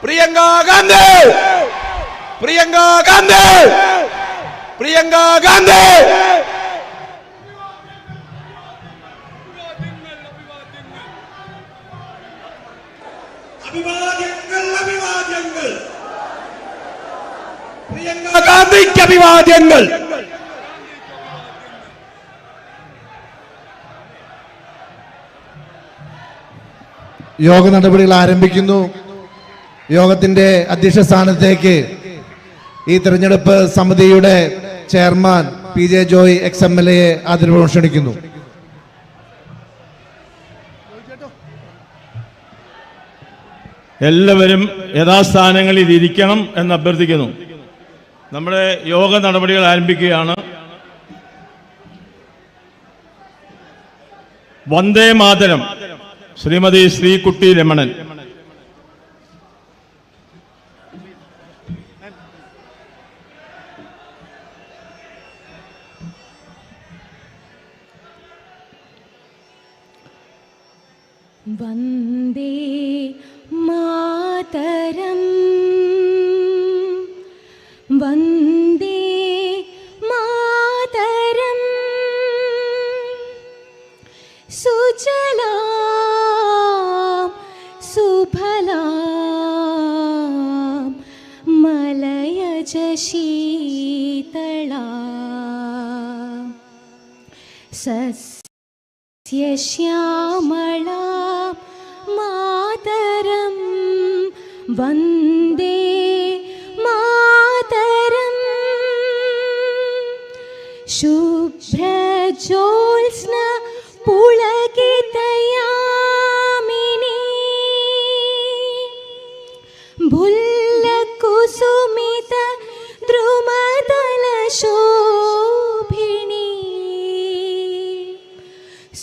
പ്രിയങ്ക ഗാന്ധി, പ്രിയങ്ക ഗാന്ധി, പ്രിയങ്ക ഗാന്ധി. അഭിവാദ്യങ്ങൾ, അഭിവാദ്യങ്ങൾ. പ്രിയങ്ക ഗാന്ധിക്ക് അഭിവാദ്യങ്ങൾ. യോഗ നടപടികൾ ആരംഭിക്കുന്നു. യോഗത്തിന്റെ അധ്യക്ഷ സ്ഥാനത്തേക്ക് ഈ തെരഞ്ഞെടുപ്പ് സമിതിയുടെ ചെയർമാൻ PJ ജോയ് XMLA ആദരവോടെ ക്ഷണിക്കുന്നു. എല്ലാവരും യഥാസ്ഥാനങ്ങളിൽ ഇരിക്കണം എന്ന് അഭ്യർത്ഥിക്കുന്നു. നമ്മുടെ യോഗ നടപടികൾ ആരംഭിക്കുകയാണ്. വന്ദേ മാതരം. ശ്രീമതി ശ്രീകുട്ടി രമണൻ. വന്ദേ മാതരം, വന്ദേ മാതരം. സുജലാം സുഫലാം മലയജ ശീതളാം സസ്യശ്യാമളാം മാതരം. വന്ദേ മാതരം. ശുഭ്രജോത്സ്ന പുളകിതയാമിനി ഭുല്ലകുസുമിത ദ്രുമദലശോഭിനി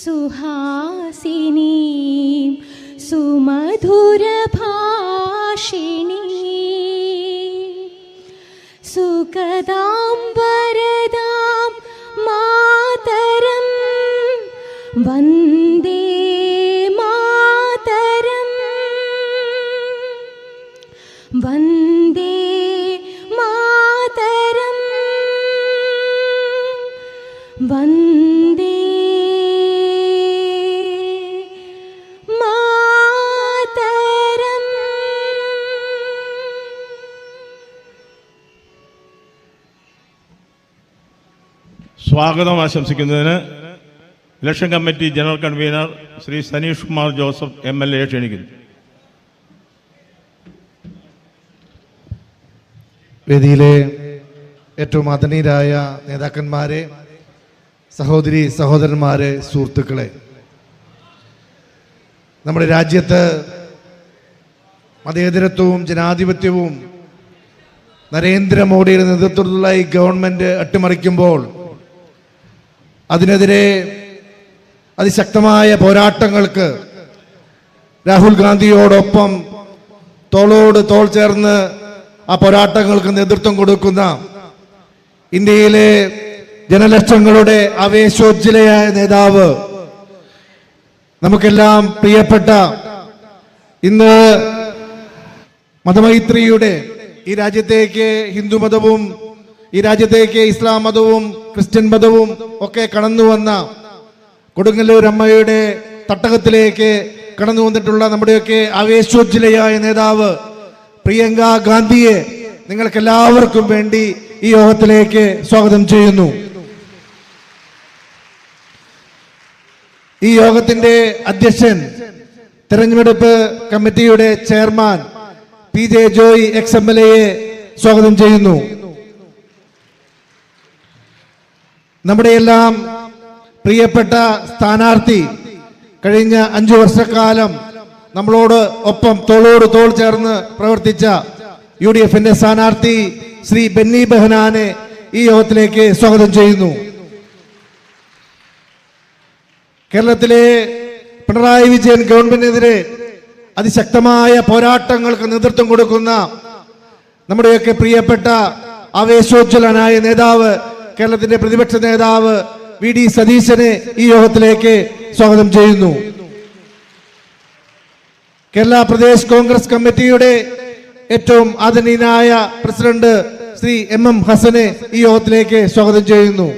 സുഹാസിനി സുമധുരഭാഷിണി സുഖദാം വരദാം മാതരം. വന്ദേ മാതരം, വന്ദേ മാതരം, വന്ദേ മാതരം. സ്വാഗതം ആശംസിക്കുന്നതിന് election committee general convener Shri Saneesh Kumar Joseph MLA ക്ഷണിക്കുന്നു. വേദിയിലെ ഏറ്റവും ആദരണീയരായ നേതാക്കന്മാരെ, സഹോദരി സഹോദരന്മാരെ, സുഹൃത്തുക്കളെ, നമ്മുടെ രാജ്യത്ത് മതേതരത്വവും ജനാധിപത്യവും നരേന്ദ്രമോദിയുടെ നേതൃത്വത്തിലുള്ള ഈ ഗവൺമെന്റ് അട്ടിമറിക്കുമ്പോൾ അതിനെതിരെ അതിശക്തമായ പോരാട്ടങ്ങൾക്ക് രാഹുൽ ഗാന്ധിയോടൊപ്പം തോളോട് തോൾ ചേർന്ന് ആ പോരാട്ടങ്ങൾക്ക് നേതൃത്വം കൊടുക്കുന്ന ഇന്ത്യയിലെ ജനലക്ഷങ്ങളുടെ ആവേശോജ്വലയായ നേതാവ്, നമുക്കെല്ലാം പ്രിയപ്പെട്ട, ഇന്ന് മതമൈത്രിയുടെ ഈ രാജ്യത്തേക്ക് ഹിന്ദു മതവും ഈ രാജ്യത്തേക്ക് ഇസ്ലാം മതവും ക്രിസ്ത്യൻ മതവും ഒക്കെ കടന്നു വന്ന കൊടുങ്ങല്ലൂർ അമ്മയുടെ തട്ടകത്തിലേക്ക് കടന്നു വന്നിട്ടുള്ള നമ്മുടെയൊക്കെ ആവേശോജ്വലയായ നേതാവ് പ്രിയങ്ക ഗാന്ധിയെ നിങ്ങൾക്കെല്ലാവർക്കും വേണ്ടി ഈ യോഗത്തിലേക്ക് സ്വാഗതം ചെയ്യുന്നു. ഈ യോഗത്തിന്റെ അധ്യക്ഷൻ തെരഞ്ഞെടുപ്പ് കമ്മിറ്റിയുടെ ചെയർമാൻ PJ ജോയ് XMLA സ്വാഗതം ചെയ്യുന്നു. നമ്മുടെ എല്ലാം പ്രിയപ്പെട്ട സ്ഥാനാർത്ഥി, കഴിഞ്ഞ 5 വർഷക്കാലം നമ്മളോട് ഒപ്പം തോളോട് തോൾ ചേർന്ന് പ്രവർത്തിച്ച UDFന്റെ സ്ഥാനാർത്ഥി ശ്രീ ബെന്നി ബെഹനാനെ ഈ യോഗത്തിലേക്ക് സ്വാഗതം ചെയ്യുന്നു. കേരളത്തിലെ പിണറായി വിജയൻ ഗവൺമെന്റിനെതിരെ അതിശക്തമായ പോരാട്ടങ്ങൾക്ക് നേതൃത്വം കൊടുക്കുന്ന നമ്മുടെയൊക്കെ പ്രിയപ്പെട്ട ആവേശോജ്വലനായ നേതാവ്, കേരളത്തിന്റെ പ്രതിപക്ഷ നേതാവ് VD സതീശനെ ഈ യോഗത്തിലേക്ക് സ്വാഗതം ചെയ്യുന്നു. കേരള പ്രദേശ് കോൺഗ്രസ് കമ്മിറ്റിയുടെ ഏറ്റവും ആദരണീയനായ പ്രസിഡന്റ് ശ്രീ MM ഹസനെ ഈ യോഗത്തിലേക്ക് സ്വാഗതം ചെയ്യുന്നു.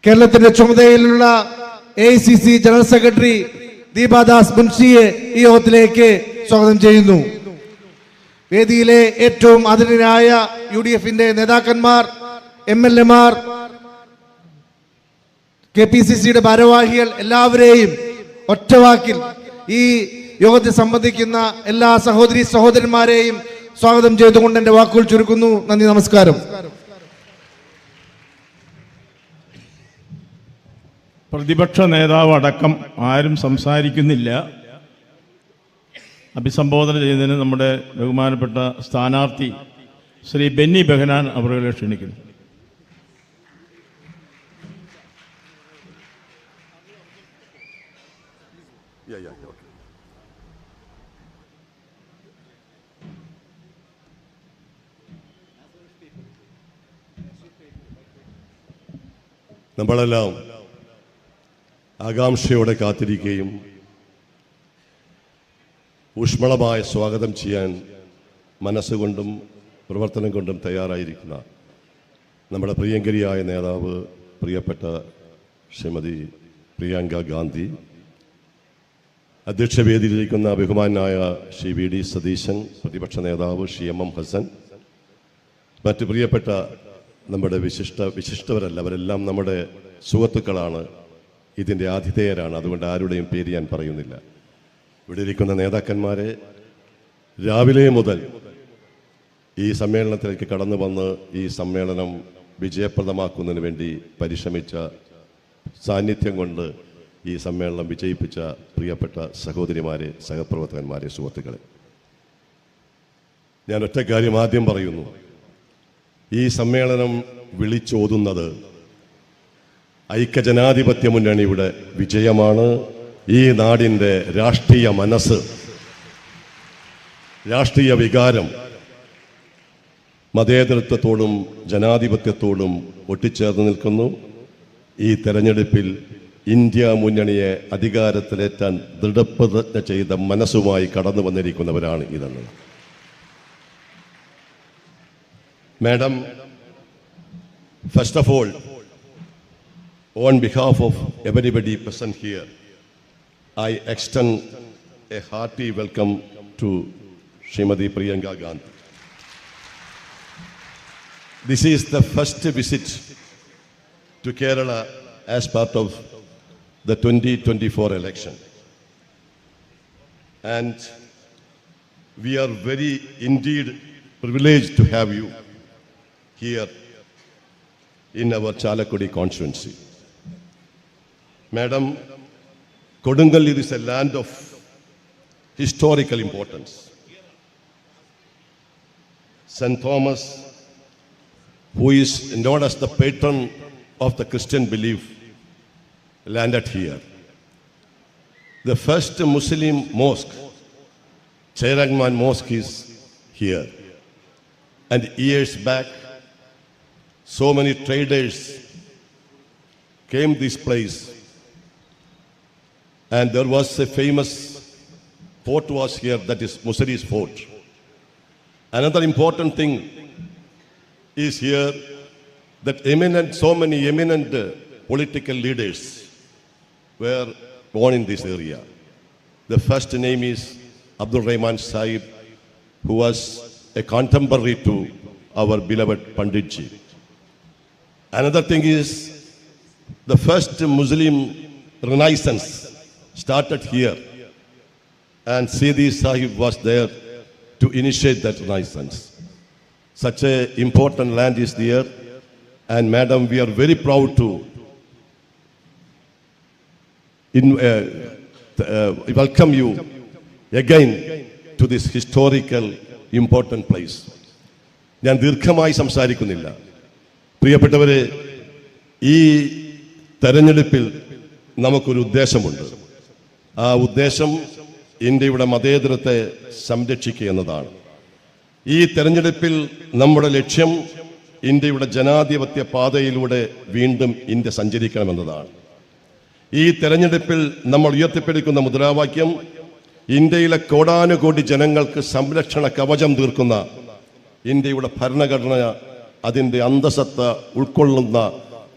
കേരളത്തിന്റെ ചുമതലയിലുള്ള AICC ജനറൽ സെക്രട്ടറി ദീപാദാസ് മുൻഷിയെ ഈ യോഗത്തിലേക്ക് സ്വാഗതം ചെയ്യുന്നു. വേദിയിലെ ഏറ്റവും ആദരണീയനായ UDFന്റെ നേതാക്കന്മാർ, MLAമാർ, KPCCയുടെ ഭാരവാഹികൾ എല്ലാവരെയും ഒറ്റവാക്കിൽ ഈ യോഗത്തിൽ സംബന്ധിക്കുന്ന എല്ലാ സഹോദരി സഹോദരന്മാരെയും സ്വാഗതം ചെയ്തുകൊണ്ട് എൻ്റെ വാക്കുകൾ ചുരുക്കുന്നു. നന്ദി, നമസ്കാരം. പ്രതിപക്ഷ നേതാവ് അടക്കം ആരും സംസാരിക്കുന്നില്ല. അഭിസംബോധന ചെയ്യുന്നതിന് നമ്മുടെ ബഹുമാനപ്പെട്ട സ്ഥാനാർത്ഥി ശ്രീ ബെന്നി ബെഹനാൻ അവരെ ക്ഷണിക്കുന്നു. നമ്മളെല്ലാം ആകാംക്ഷയോടെ കാത്തിരിക്കുകയും ഊഷ്മളമായ സ്വാഗതം ചെയ്യാൻ മനസ്സുകൊണ്ടും പ്രവർത്തനം കൊണ്ടും തയ്യാറായിരിക്കുന്ന നമ്മുടെ പ്രിയങ്കരിയായ നേതാവ് പ്രിയപ്പെട്ട ശ്രീമതി പ്രിയങ്ക ഗാന്ധി, അധ്യക്ഷവേദിയിലിരിക്കുന്ന ബഹുമാനായ ശ്രീ VD സതീശൻ, പ്രതിപക്ഷ നേതാവ് ശ്രീ MM ഹസൻ, മറ്റ് പ്രിയപ്പെട്ട നമ്മുടെ വിശിഷ്ടവരല്ല, അവരെല്ലാം നമ്മുടെ സുഹൃത്തുക്കളാണ്, ഇതിൻ്റെ ആതിഥേയരാണ്. അതുകൊണ്ട് ആരുടെയും പേര് ഞാൻ പറയുന്നില്ല. ഇവിടെ ഇരിക്കുന്ന നേതാക്കന്മാരെ, രാവിലെ മുതൽ ഈ സമ്മേളനത്തിലേക്ക് കടന്നു വന്ന് ഈ സമ്മേളനം വിജയപ്രദമാക്കുന്നതിന് വേണ്ടി പരിശ്രമിച്ച, സാന്നിധ്യം കൊണ്ട് ഈ സമ്മേളനം വിജയിപ്പിച്ച പ്രിയപ്പെട്ട സഹോദരിമാരെ, സഹപ്രവർത്തകന്മാരെ, സുഹൃത്തുക്കളെ, ഞാൻ ഒറ്റ കാര്യം ആദ്യം പറയുന്നു. ഈ സമ്മേളനം വിളിച്ചോതുന്നത് ഐക്യജനാധിപത്യ മുന്നണിയുടെ വിജയമാണ്. ഈ നാടിൻ്റെ രാഷ്ട്രീയ മനസ്സ്, രാഷ്ട്രീയ വികാരം മതേതരത്വത്തോടും ജനാധിപത്യത്തോടും ഒട്ടിച്ചേർന്ന് നിൽക്കുന്നു. ഈ തെരഞ്ഞെടുപ്പിൽ ഇന്ത്യ മുന്നണിയെ അധികാരത്തിലേറ്റാൻ ദൃഢപ്രതിജ്ഞ ചെയ്ത മനസ്സുമായി കടന്നു വന്നിരിക്കുന്നവരാണ് ഇതെന്ന്. Madam, first of all, on behalf of everybody present here, I extend a hearty welcome to Srimati Priyanka Gandhi. This is the first visit to Kerala as part of the 2024 election. And we are very indeed privileged to have you here in our Chalakudy constituency. Madam, Kodungallu is a land of historical importance. St. Thomas, who is known as the patron of the Christian belief, landed here. The first Muslim mosque, Chairangman Mosque, is here. And years back, so many traders came this place, and there was a famous fort was here, that is Mussari's Fort. Another important thing is here that so many eminent political leaders were born in this area. The first name is Abdul Rahman Sahib, who was a contemporary to our beloved Panditji. Another thing is the first Muslim Renaissance started here, and Sidi Sahib was there to initiate that Renaissance. Such an important land is there, and Madam, we are very proud to welcome you again to this historical important place. ഞാൻ ദീർഘമായി സംസാരിക്കുന്നില്ല. പ്രിയപ്പെട്ടവരെ, ഈ തെരഞ്ഞെടുപ്പിൽ നമുക്കൊരു ഉദ്ദേശമുണ്ട്. ആ ഉദ്ദേശം ഇന്ത്യയുടെ മതേതരത്തെ സംരക്ഷിക്കുക എന്നതാണ്. ഈ തെരഞ്ഞെടുപ്പിൽ നമ്മുടെ ലക്ഷ്യം ഇന്ത്യയുടെ ജനാധിപത്യ പാതയിലൂടെ വീണ്ടും ഇന്ത്യ സഞ്ചരിക്കണമെന്നതാണ്. ഈ തെരഞ്ഞെടുപ്പിൽ നമ്മൾ ഉയർത്തിപ്പിടിക്കുന്ന മുദ്രാവാക്യം ഇന്ത്യയിലെ കോടാനുകോടി ജനങ്ങൾക്ക് സംരക്ഷണ കവചം തീർക്കുന്ന ഇന്ത്യയുടെ ഭരണഘടന അതിൻ്റെ അന്തസത്ത ഉൾക്കൊള്ളുന്ന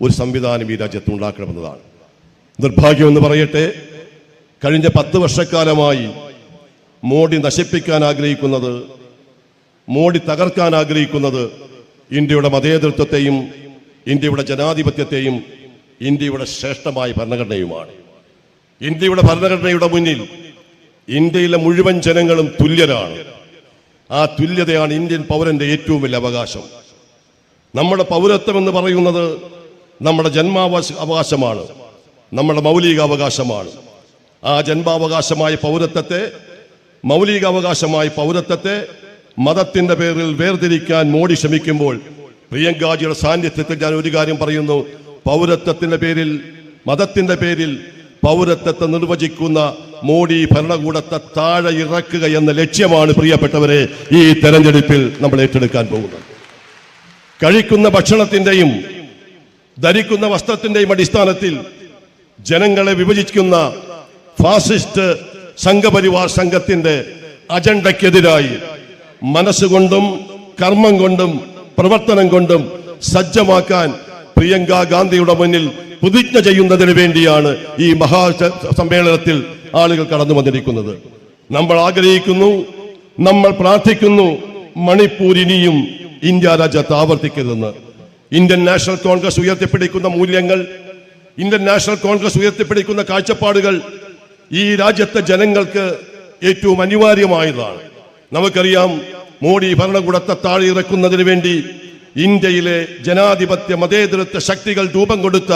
ഒരു സംവിധാനം ഈ രാജ്യത്ത് ഉണ്ടാക്കണമെന്നതാണ്. നിർഭാഗ്യമെന്ന് പറയട്ടെ, കഴിഞ്ഞ 10 വർഷക്കാലമായി മോഡി നശിപ്പിക്കാൻ ആഗ്രഹിക്കുന്നത്, മോഡി തകർക്കാൻ ആഗ്രഹിക്കുന്നത് ഇന്ത്യയുടെ മതേതരത്വത്തെയും ഇന്ത്യയുടെ ജനാധിപത്യത്തെയും ഇന്ത്യയുടെ ശ്രേഷ്ഠമായ ഭരണഘടനയുമാണ്. ഇന്ത്യയുടെ ഭരണഘടനയുടെ മുന്നിൽ ഇന്ത്യയിലെ മുഴുവൻ ജനങ്ങളും തുല്യരാണ്. ആ തുല്യതയാണ് ഇന്ത്യൻ പൗരന്റെ ഏറ്റവും വലിയ അവകാശം. നമ്മുടെ പൗരത്വം എന്ന് പറയുന്നത് നമ്മുടെ ജന്മാവകാശമാണ്, നമ്മുടെ മൗലികാവകാശമാണ്. ആ ജന്മാവകാശമായ പൗരത്വത്തെ, മൗലികാവകാശമായ പൗരത്വത്തെ മതത്തിന്റെ പേരിൽ വേർതിരിക്കാൻ മോഡി ശ്രമിക്കുമ്പോൾ പ്രിയങ്കാജിയുടെ സാന്നിധ്യത്തിൽ ഞാൻ ഒരു കാര്യം പറയുന്നു: പൗരത്വത്തിന്റെ പേരിൽ, മതത്തിന്റെ പേരിൽ പൗരത്വത്തെ നിർവചിക്കുന്ന മോഡി ഭരണകൂടത്തെ താഴെ ഇറക്കുക എന്ന ലക്ഷ്യമാണ് പ്രിയപ്പെട്ടവരെ ഈ തെരഞ്ഞെടുപ്പിൽ നമ്മൾ ഏറ്റെടുക്കാൻ പോകുന്നത്. കഴിക്കുന്ന ഭക്ഷണത്തിന്റെയും ധരിക്കുന്ന വസ്ത്രത്തിന്റെയും അടിസ്ഥാനത്തിൽ ജനങ്ങളെ വിഭജിക്കുന്ന ഫാസിസ്റ്റ് സംഘപരിവാർ സംഘത്തിന്റെ അജണ്ടയ്ക്കെതിരായി മനസ്സുകൊണ്ടും കർമ്മം കൊണ്ടും പ്രവർത്തനം കൊണ്ടും സജ്ജമാക്കാൻ പ്രിയങ്ക ഗാന്ധിയുടെ മുന്നിൽ പ്രതിജ്ഞ ചെയ്യുന്നതിന് വേണ്ടിയാണ് ഈ മഹാസമ്മേളനത്തിൽ ആളുകൾ കടന്നു വന്നിരിക്കുന്നത്. നമ്മൾ ആഗ്രഹിക്കുന്നു, നമ്മൾ പ്രാർത്ഥിക്കുന്നു, മണിപ്പൂർ ഇനിയും ഇന്ത്യ രാജ്യത്ത് ആവർത്തിക്കരുതെന്ന്. ഇന്ത്യൻ നാഷണൽ കോൺഗ്രസ് ഉയർത്തിപ്പിടിക്കുന്ന മൂല്യങ്ങൾ, ഇന്ത്യൻ നാഷണൽ കോൺഗ്രസ് ഉയർത്തിപ്പിടിക്കുന്ന കാഴ്ചപ്പാടുകൾ ഈ രാജ്യത്തെ ജനങ്ങൾക്ക് ഏറ്റവും അനിവാര്യമായതാണ്. നമുക്കറിയാം, മോഡി ഭരണകൂടത്തെ താഴെ ഇറക്കുന്നതിന് വേണ്ടി ഇന്ത്യയിലെ ജനാധിപത്യ മതേതരത്വ ശക്തികൾ രൂപം കൊടുത്ത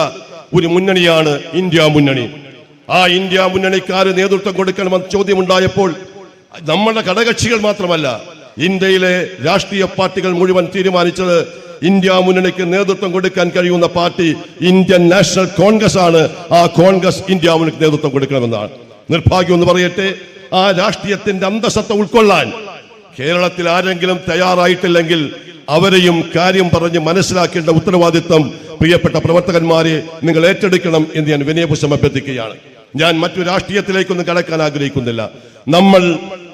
ഒരു മുന്നണിയാണ് ഇന്ത്യ മുന്നണി. ആ ഇന്ത്യ മുന്നണിക്കാര് നേതൃത്വം കൊടുക്കണമെന്ന ചോദ്യമുണ്ടായപ്പോൾ നമ്മുടെ ഘടകകക്ഷികൾ മാത്രമല്ല, ഇന്ത്യയിലെ രാഷ്ട്രീയ പാർട്ടികൾ മുഴുവൻ തീരുമാനിച്ചത് ഇന്ത്യ മുന്നണിക്ക് നേതൃത്വം കൊടുക്കാൻ കഴിയുന്ന പാർട്ടി ഇന്ത്യൻ നാഷണൽ കോൺഗ്രസ് ആണ്. ആ കോൺഗ്രസ് ഇന്ത്യ മുന്നണിക്ക് നേതൃത്വം കൊടുക്കണമെന്നാണ്. നിർഭാഗ്യം എന്ന് പറയട്ടെ, ആ രാഷ്ട്രീയത്തിന്റെ അന്തസത്ത ഉൾക്കൊള്ളാൻ കേരളത്തിൽ ആരെങ്കിലും തയ്യാറായിട്ടില്ലെങ്കിൽ അവരെയും കാര്യം പറഞ്ഞ് മനസ്സിലാക്കേണ്ട ഉത്തരവാദിത്വം പ്രിയപ്പെട്ട പ്രവർത്തകന്മാരെ നിങ്ങൾ ഏറ്റെടുക്കണം എന്ന് ഞാൻ വിനയപൂർവ്വം അഭ്യർത്ഥിക്കുകയാണ്. ഞാൻ മറ്റു രാഷ്ട്രീയത്തിലേക്കൊന്നും കടക്കാൻ ആഗ്രഹിക്കുന്നില്ല. നമ്മൾ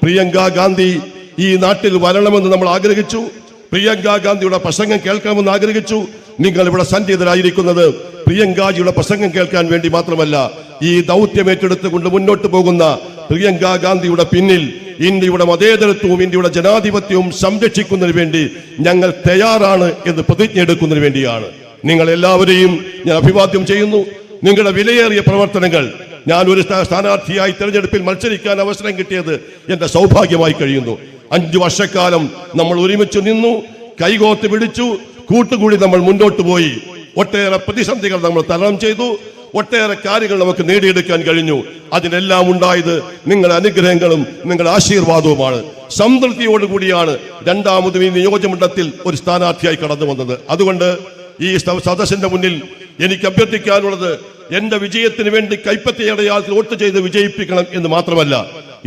പ്രിയങ്ക ഗാന്ധി ഈ നാട്ടിൽ വരണമെന്ന് നമ്മൾ ആഗ്രഹിച്ചു. പ്രിയങ്ക ഗാന്ധിയുടെ പ്രസംഗം കേൾക്കണമെന്ന് ആഗ്രഹിച്ചു. നിങ്ങൾ ഇവിടെ സന്നിഹിതരായിരിക്കുന്നത് പ്രിയങ്കാജിയുടെ പ്രസംഗം കേൾക്കാൻ വേണ്ടി മാത്രമല്ല, ഈ ദൗത്യം ഏറ്റെടുത്തുകൊണ്ട് മുന്നോട്ട് പോകുന്ന പ്രിയങ്ക ഗാന്ധിയുടെ പിന്നിൽ ഇന്ത്യയുടെ മതേതരത്വവും ഇന്ത്യയുടെ ജനാധിപത്യവും സംരക്ഷിക്കുന്നതിന് വേണ്ടി ഞങ്ങൾ തയ്യാറാണ് എന്ന് പ്രതിജ്ഞ എടുക്കുന്നതിന് വേണ്ടിയാണ്. നിങ്ങൾ എല്ലാവരെയും ഞാൻ അഭിവാദ്യം ചെയ്യുന്നു. നിങ്ങളുടെ വിലയേറിയ പ്രവർത്തനങ്ങൾ, ഞാൻ ഒരു സ്ഥാനാർത്ഥിയായി തെരഞ്ഞെടുപ്പിൽ മത്സരിക്കാൻ അവസരം കിട്ടിയത് എന്റെ സൗഭാഗ്യമായി കഴിയുന്നു. 5 വർഷക്കാലം നമ്മൾ ഒരുമിച്ച് നിന്നു, കൈകോർത്ത് പിടിച്ചു, കൂട്ടുകൂടി നമ്മൾ മുന്നോട്ട് പോയി. ഒട്ടേറെ പ്രതിസന്ധികൾ നമ്മൾ തരണം ചെയ്തു, ഒട്ടേറെ കാര്യങ്ങൾ നമുക്ക് നേടിയെടുക്കാൻ കഴിഞ്ഞു. അതിനെല്ലാം ഉണ്ടായത് നിങ്ങളുടെ അനുഗ്രഹങ്ങളും നിങ്ങളുടെ ആശീർവാദവുമാണ്. സംതൃപ്തിയോടുകൂടിയാണ് രണ്ടാമതും ഈ നിയോജകമണ്ഡലത്തിൽ ഒരു സ്ഥാനാർത്ഥിയായി കടന്നു വന്നത്. അതുകൊണ്ട് ഈ സദസ്സിന്റെ മുന്നിൽ എനിക്ക് അഭ്യർത്ഥിക്കാനുള്ളത്, എന്റെ വിജയത്തിന് വേണ്ടി കൈപ്പറ്റിയ അടയാളത്തിൽ വോട്ട് ചെയ്ത് വിജയിപ്പിക്കണം എന്ന് മാത്രമല്ല,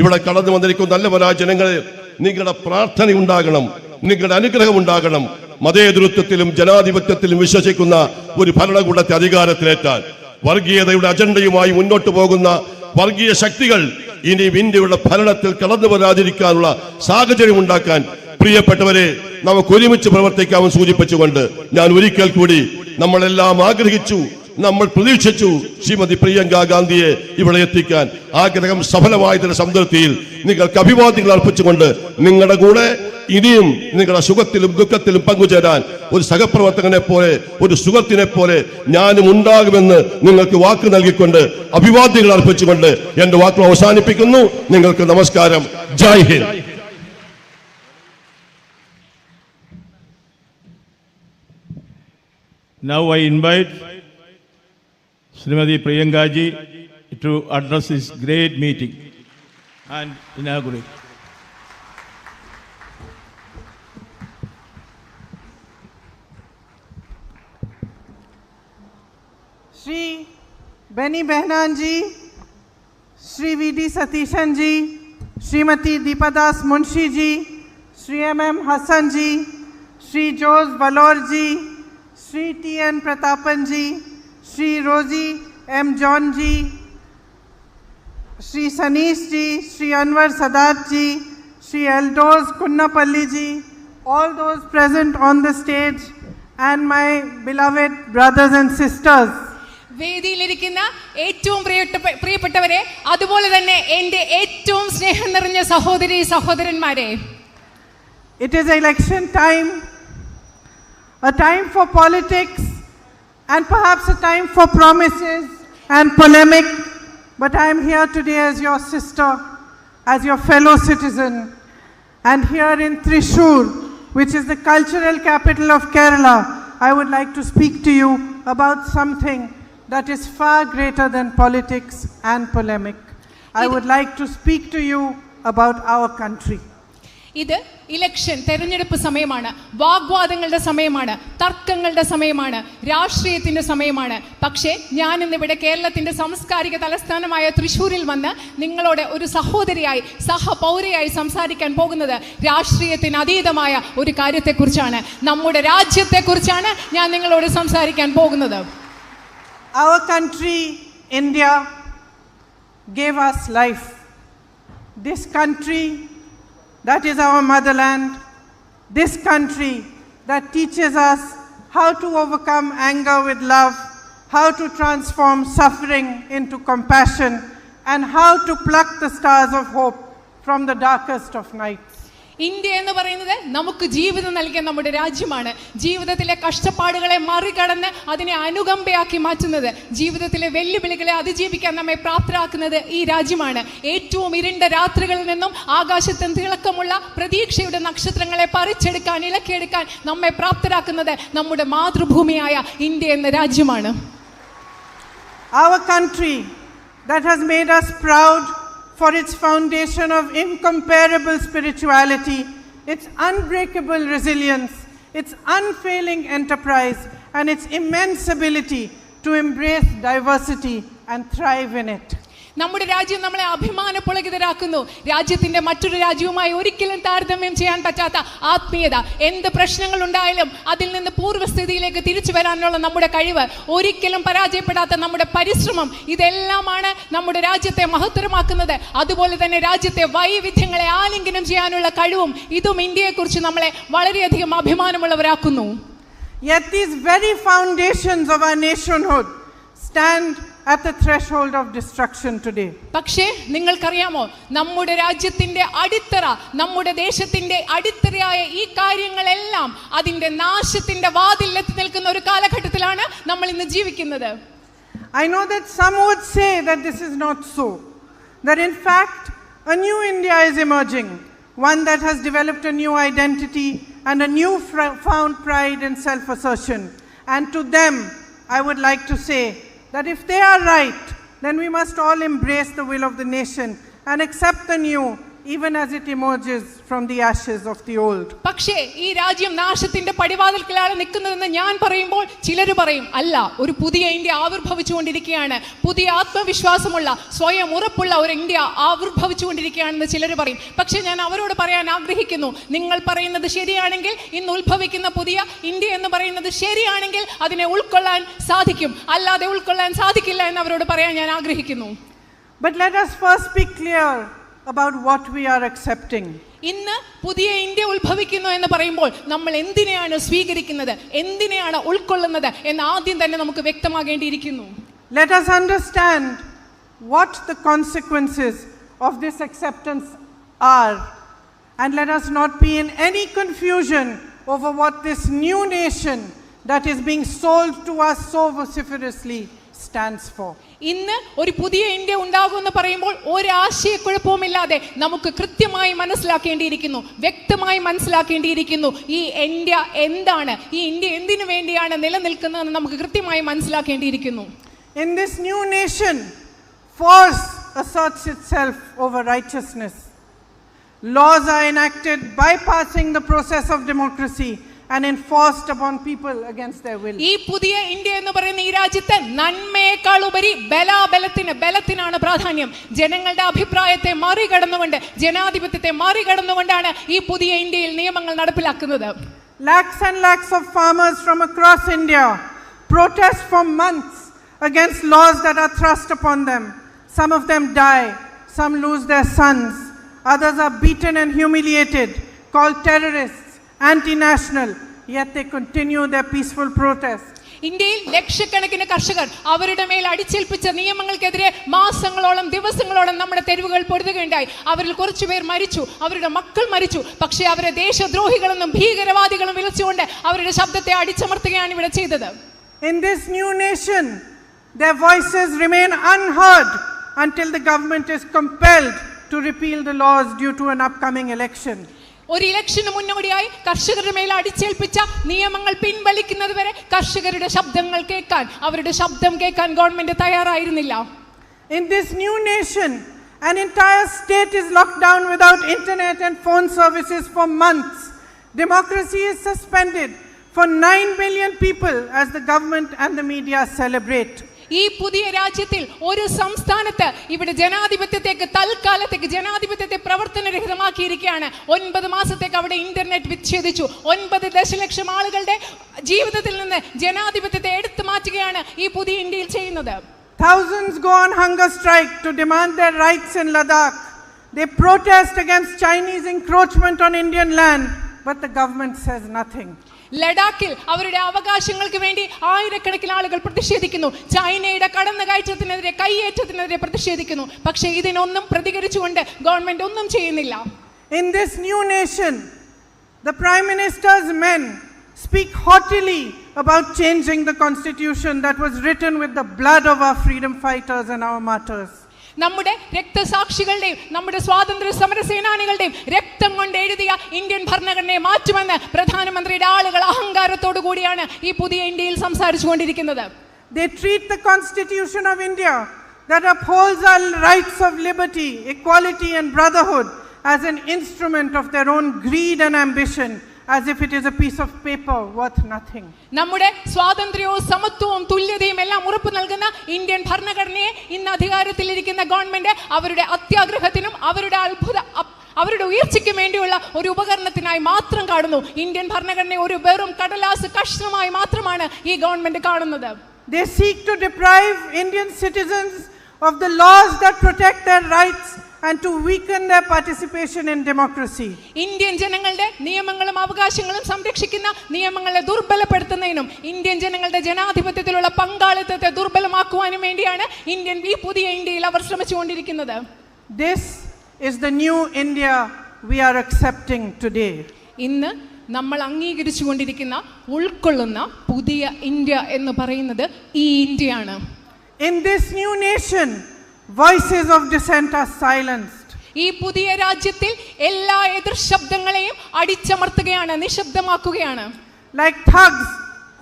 ഇവിടെ കടന്നു വന്നിരിക്കുന്ന നല്ലവരായ ജനങ്ങളെ നിങ്ങളുടെ പ്രാർത്ഥന ഉണ്ടാകണം, നിങ്ങളുടെ അനുഗ്രഹം ഉണ്ടാകണം. മതേതരത്വത്തിലും ജനാധിപത്യത്തിലും വിശ്വസിക്കുന്ന ഒരു ഭരണകൂടത്തെ അധികാരത്തിലേറ്റാൻ വർഗീയതയുടെ അജണ്ടയുമായി മുന്നോട്ട് പോകുന്ന വർഗീയ ശക്തികൾ ഇനി ഇന്ത്യയുടെ ഭരണത്തിൽ കടന്നു വരാതിരിക്കാനുള്ള സാഹചര്യം ഉണ്ടാക്കാൻ പ്രിയപ്പെട്ടവരെ നമുക്ക് ഒരുമിച്ച് പ്രവർത്തിക്കാമെന്ന് സൂചിപ്പിച്ചുകൊണ്ട് ഞാൻ ഒരിക്കൽ കൂടി നമ്മളെല്ലാം ആഗ്രഹിച്ചു, നമ്മൾ പ്രതീക്ഷിച്ചു ശ്രീമതി പ്രിയങ്ക ഗാന്ധിയെ ഇവിടെ എത്തിക്കാൻ. ആഗ്രഹം സഫലമായതിന്റെ സംതൃപ്തിയിൽ നിങ്ങൾക്ക് അഭിവാദ്യങ്ങൾ അർപ്പിച്ചുകൊണ്ട് നിങ്ങളുടെ കൂടെ ഇനിയും നിങ്ങളുടെ സുഖത്തിലും ദുഃഖത്തിലും പങ്കുചേരാൻ ഒരു സഹപ്രവർത്തകനെ പോലെ, ഒരു സുഹൃത്തിനെ പോലെ ഞാനും ഉണ്ടാകുമെന്ന് നിങ്ങൾക്ക് വാക്ക് നൽകിക്കൊണ്ട് അഭിവാദ്യങ്ങൾ അർപ്പിച്ചുകൊണ്ട് എന്റെ വാക്കുകൾ അവസാനിപ്പിക്കുന്നു. നിങ്ങൾക്ക് നമസ്കാരം. ജയ് Hind. Now I invite Srimati Priyankaji to address this great meeting and inaugurate. Shri Benny Behnan ji, Shri V.D. Satishan ji, Srimati Deepadas Munshi ji, Shri M.M. Hassan ji, Shri Jose Valor ji, Shri T.N. Pratapan ji, Shri Rosie M. John ji, Shri Sanish ji, Shri Anwar Sadat ji, Shri Eldors Kunnapalli ji, all those present on the stage, and my beloved brothers and sisters. വേദിയിലിരിക്കുന്ന ഏറ്റവും പ്രിയപ്പെട്ടവരെ, അതുപോലെ തന്നെ എൻ്റെ ഏറ്റവും സ്നേഹം നിറഞ്ഞ സഹോദരി സഹോദരന്മാരെ, It is election time, a time for politics and perhaps a time for promises and polemic, but I am here today as your sister, as your fellow citizen, and here in Thrissur, which is the cultural capital of Kerala, I would like to speak to you about something that is far greater than politics and polemic. I would like to speak to you about our country. ഇത് election തെരഞ്ഞെടുപ്പ് സമയമാണ്, വാഗ്വാദങ്ങളുടെ സമയമാണ്, തർക്കങ്ങളുടെ സമയമാണ്, രാഷ്ട്രീയത്തിന്റെ സമയമാണ്. പക്ഷേ ഞാൻ ഇന്നിവിടെ കേരളത്തിന്റെ സാംസ്കാരിക തലസ്ഥാനമായ തൃശ്ശൂരിൽ വന്ന് നിങ്ങളോട് ഒരു സഹോദരിയായി സഹപൗരയായി സംസാരിക്കാൻ പോകുന്നത് രാഷ്ട്രീയത്തിന് അതീതമായ ഒരു കാര്യത്തെക്കുറിച്ചാണ്, നമ്മുടെ രാജ്യത്തെക്കുറിച്ചാണ് ഞാൻ നിങ്ങളോട് സംസാരിക്കാൻ പോകുന്നത്. Our country, India, gave us life. This country that is our motherland, this country that teaches us how to overcome anger with love, how to transform suffering into compassion, and how to pluck the stars of hope from the darkest of nights. India എന്ന് പറയുന്നത് നമുക്ക് ജീവിതം നൽകിയ നമ്മുടെ രാജ്യമാണ്. ജീവിതത്തിലെ കഷ്ടപ്പാടുകളെ മറികടന്ന് അതിനെ അനുകമ്പയാക്കി മാറ്റുന്നത്, ജീവിതത്തിലെ വെല്ലുവിളികളെ അതിജീവിക്കാൻ നമ്മെ പ്രാപ്തരാക്കുന്നത് ഈ രാജ്യമാണ്. ഏറ്റവും ഇരുണ്ട രാത്രികളിൽ നിന്നും ആകാശത്ത് തിളക്കമുള്ള പ്രതീക്ഷയുടെ നക്ഷത്രങ്ങളെ പറിച്ചെടുക്കാൻ, ഇളക്കിയെടുക്കാൻ നമ്മെ പ്രാപ്തരാക്കുന്നത് നമ്മുടെ മാതൃഭൂമിയായ ഇന്ത്യ എന്ന രാജ്യമാണ്. Our country that has made us proud for its foundation of incomparable spirituality, its unbreakable resilience, its unfailing enterprise, and its immense ability to embrace diversity and thrive in it. നമ്മുടെ രാജ്യം നമ്മളെ അഭിമാനപുളകിതരാക്കുന്നു. രാജ്യത്തിന്റെ മറ്റൊരു രാജ്യവുമായി ഒരിക്കലും താരതമ്യം ചെയ്യാൻ പറ്റാത്ത ആത്മീയത, എന്ത് പ്രശ്നങ്ങൾ ഉണ്ടായാലും അതിൽ നിന്ന് പൂർവ്വസ്ഥിതിയിലേക്ക് തിരിച്ചു വരാനുള്ള നമ്മുടെ കഴിവ്, ഒരിക്കലും പരാജയപ്പെടാത്ത നമ്മുടെ പരിശ്രമം, ഇതെല്ലാമാണ് നമ്മുടെ രാജ്യത്തെ മഹത്തരമാക്കുന്നത്. അതുപോലെ തന്നെ രാജ്യത്തെ വൈവിധ്യങ്ങളെ ആലിംഗനം ചെയ്യാനുള്ള കഴിവും ഇതും ഇന്ത്യയെക്കുറിച്ച് നമ്മളെ വളരെയധികം അഭിമാനമുള്ളവരാക്കുന്നു. Yet these very foundations of our nationhood stand at the threshold of destruction today. പക്ഷേ നിങ്ങൾക്കറിയാമോ, നമ്മുടെ രാജ്യത്തിന്റെ അടിത്തറ, നമ്മുടെ ദേശത്തിന്റെ അടിത്തറയായ ഈ കാര്യങ്ങളെല്ലാം അതിന്റെ നാശത്തിന്റെ വാതിലെത്തി നിൽക്കുന്ന ഒരു കാലഘട്ടത്തിലാണ് നമ്മൾ ഇന്ന് ജീവിക്കുന്നത്. I know that some would say that this is not so, that in fact a new India is emerging, one that has developed a new identity and a new found pride and self-assertion. And to them I would like to say that if they are right, then we must all embrace the will of the nation and accept the new, even as it emerges from the ashes of the old. പക്ഷേ ഈ രാജ്യം നാശത്തിന്റെ പടിവാതിൽക്കലാണ് നിൽക്കുന്നതെന്ന് ഞാൻ പറയുമ്പോൾ ചിലർ പറയും, അല്ല, ഒരു പുതിയ ഇന്ത്യ ആവിർഭവിച്ചുകൊണ്ടിരിക്കുകയാണ്, പുതിയ ആത്മവിശ്വാസമുള്ള സ്വയം ഉറപ്പുള്ള ഒരു ഇന്ത്യ ആവിർഭവിച്ചുകൊണ്ടിരിക്കുകയാണെന്ന് ചിലർ പറയും. പക്ഷേ ഞാൻ അവരോട് പറയാൻ ആഗ്രഹിക്കുന്നു, നിങ്ങൾ പറയുന്നത് ശരിയാണെങ്കിൽ, ഇന്ന് ഉത്ഭവിക്കുന്ന പുതിയ ഇന്ത്യ എന്ന് പറയുന്നത് ശരിയാണെങ്കിൽ അതിനെ ഉൾക്കൊള്ളാൻ സാധിക്കും, അല്ലാതെ ഉൾക്കൊള്ളാൻ സാധിക്കില്ല എന്ന് അവരോട് പറയാൻ ഞാൻ ആഗ്രഹിക്കുന്നു. But let us first be clear about what we are accepting. ഇന്ന് പുതിയ ഇന്ത്യ ഉത്ഭവിക്കുന്നു എന്ന് പറയുമ്പോൾ നമ്മൾ എന്തിനെയാണ് സ്വീകരിക്കുന്നത്, എന്തിനെയാണ് ഉൾക്കൊള്ളുന്നത് എന്ന് ആദ്യം തന്നെ നമുക്ക് വ്യക്തമാകേണ്ടിയിരിക്കുന്നു. Let us understand what the consequences of this acceptance are, and let us not be in any confusion over what this new nation that is being sold to us so vociferously stands for. ഇന്ന് ഒരു പുതിയ India ഉണ്ടാകുമെന്ന് പറയുമ്പോൾ ഒരാശയക്കുഴപ്പവുമില്ലാതെ നമുക്ക് കൃത്യമായി മനസ്സിലാക്കേണ്ടിയിരിക്കുന്നു, വ്യക്തമായി മനസ്സിലാക്കേണ്ടിയിരിക്കുന്നു ഈ India എന്താണ്, ഈ ഇന്ത്യ എന്തിനു വേണ്ടിയാണ് നിലനിൽക്കുന്നതെന്ന് നമുക്ക് കൃത്യമായി മനസ്സിലാക്കേണ്ടിയിരിക്കുന്നു. In this new nation, force asserts itself over righteousness. Laws are enacted bypassing the process of democracy and enforced upon people against their will. ഈ പുതിയ ഇന്ത്യ എന്ന് പറയുന്ന ഈ രാജ്യത്തെ നന്മയേക്കാൾ ഉപരി ബലത്തിനാണ് പ്രാധാന്യം. ജനങ്ങളുടെ അഭിപ്രായത്തെ മറികടന്നുകൊണ്ട്, ജനാധിപത്യത്തെ മറികടന്നുകൊണ്ടാണ് ഈ പുതിയ ഇന്ത്യയിൽ നിയമങ്ങൾ നടപ്പിലാക്കുന്നത്. Lakhs and lakhs of farmers from across India protest for months against laws that are thrust upon them. Some of them die, some lose their sons, others are beaten and humiliated, called terrorists, anti-national, yet they continue their peaceful protest. ഇന്ത്യയിൽ ലക്ഷക്കണക്കിന് കർഷകർ അവരുടെ മേൽ അടിച്ചേൽപ്പിച്ച നിയമങ്ങൾക്കെതിരെ മാസങ്ങളോളം ദിവസങ്ങളോളം നമ്മുടെ തെരുവുകൾ പൊരുതുകയുണ്ടായി. അവരിൽ കുറച്ചുപേർ മരിച്ചു, അവരുടെ മക്കൾ മരിച്ചു. പക്ഷേ അവരെ ദേശദ്രോഹികളെന്നും ഭീകരവാദികളും വിളിച്ചുകൊണ്ട് അവരുടെ ശബ്ദത്തെ അടിച്ചമർത്തുകയാണ് ഇവിടെ ചെയ്തത്. In this new nation, their voices remain unheard until the government is compelled to repeal the laws due to an upcoming election. ഒരു ഇലക്ഷന് മുന്നോടിയായി കർഷകരുടെ മേൽ അടിച്ചേൽപ്പിച്ച നിയമങ്ങൾ പിൻവലിക്കുന്നത് വരെ കർഷകരുടെ ശബ്ദങ്ങൾ കേൾക്കാൻ, അവരുടെ ശബ്ദം കേൾക്കാൻ ഗവൺമെന്റ് തയ്യാറായിരുന്നില്ല. In this new nation, an entire state is locked down without internet and phone services for months. Democracy is suspended for 9 million people as the government and the media celebrate. ഈ പുതിയ രാജ്യത്തിൽ ഒരു സംസ്ഥാനത്ത് ഇവിടെ ജനാധിപത്യത്തേക്ക് തൽക്കാലത്തേക്ക് ജനാധിപത്യത്തെ പ്രവർത്തനരഹിതമാക്കിയിരിക്കുകയാണ്. 9 മാസത്തേക്ക് അവിടെ ഇന്റർനെറ്റ് വിച്ഛേദിച്ചു. 9 ദശലക്ഷം ആളുകളുടെ ജീവിതത്തിൽ നിന്ന് ജനാധിപത്യത്തെ എടുത്തു മാറ്റുകയാണ് ഈ പുതിയ ഇന്ത്യയിൽ ചെയ്യുന്നത്. Thousands go on hunger strike to demand their rights in Ladakh. They protest against Chinese encroachment on Indian land, but the government says nothing. ലഡാക്കിൽ അവരുടെ അവകാശങ്ങൾക്ക് വേണ്ടി ആയിരക്കണക്കിന് ആളുകൾ പ്രതിഷേധിക്കുന്നു. ചൈനയുടെ കടന്നുകയറ്റത്തിനെതിരെ, കൈയേറ്റത്തിനെതിരെ പ്രതിഷേധിക്കുന്നു. പക്ഷേ ഇതിനൊന്നും പ്രതികരിച്ചുകൊണ്ട് ഗവൺമെന്റ് ഒന്നും ചെയ്യുന്നില്ല. In this new nation, the Prime Minister's men speak haughtily about changing the constitution that was written with the blood of our freedom fighters and our martyrs. നമ്മുടെ രക്തസാക്ഷികളുടെയും നമ്മുടെ സ്വാതന്ത്ര്യ സമര സേനാനികളുടെയും രക്തം കൊണ്ട് എഴുതിയ ഇന്ത്യൻ ഭരണഘടനയെ മാറ്റുമെന്ന് പ്രധാനമന്ത്രിയുടെ ആളുകൾ അഹങ്കാരത്തോടു കൂടിയാണ് ഈ പുതിയ ഇന്ത്യയിൽ സംസാരിച്ചു കൊണ്ടിരിക്കുന്നത്. They treat the Constitution of India that upholds our rights of liberty, equality and brotherhood as an instrument of their own greed and ambition, as if it is a piece of paper worth nothing. നമ്മുടെ സ്വാതന്ത്ര്യവും സമത്വവും തുല്യതയും എല്ലാം ഉറപ്പു നൽകുന്ന Indian ഭരണഘടനയെ ഇന്ന് അധികാരത്തിലിരിക്കുന്ന government അവരുടെ അത്യാഗ്രഹത്തിനും അവരുടെ ഉയർച്ചയ്ക്കും വേണ്ടിയുള്ള ഒരു ഉപകരണത്തിനായി മാത്രം കാണുന്നു. ഇന്ത്യൻ ഭരണഘടനയെ ഒരു വെറും കടലാസ് കഷ്ണമായി മാത്രമാണ് ഈ ഗവൺമെന്റ് കാണുന്നത്. They seek to deprive Indian citizens of the laws that protect their rights and to weaken their participation in democracy. Indian ജനങ്ങളുടെ നിയമങ്ങളും അവകാശങ്ങളും സംരക്ഷിക്കുന്ന നിയമങ്ങളെ ദുർബലപ്പെടുത്തുന്നതിനും ഇന്ത്യൻ ജനങ്ങളുടെ ജനാധിപത്യത്തിലുള്ള പങ്കാളിത്തത്തെ ദുർബലമാക്കുവാനും വേണ്ടിയാണ് ഈ പുതിയ ഇന്ത്യയിൽ അവർ ശ്രമിച്ചുകൊണ്ടിരിക്കുന്നത്. This is the new India we are accepting today. ഇന്ന് നമ്മൾ അംഗീകരിച്ചുകൊണ്ടിരിക്കുന്ന, ഉൾക്കൊള്ളുന്ന പുതിയ ഇന്ത്യ എന്ന് പറയുന്നത് ഈ ഇന്ത്യയാണ്. In this new nation, voices of dissent are silenced. ഈ പുതിയ രാജ്യത്തിൽ എല്ലാ എതിർ ശബ്ദങ്ങളെയും അടിച്ചമർത്തുകയാണ്, നിശബ്ദമാക്കുകയാണ്. Like thugs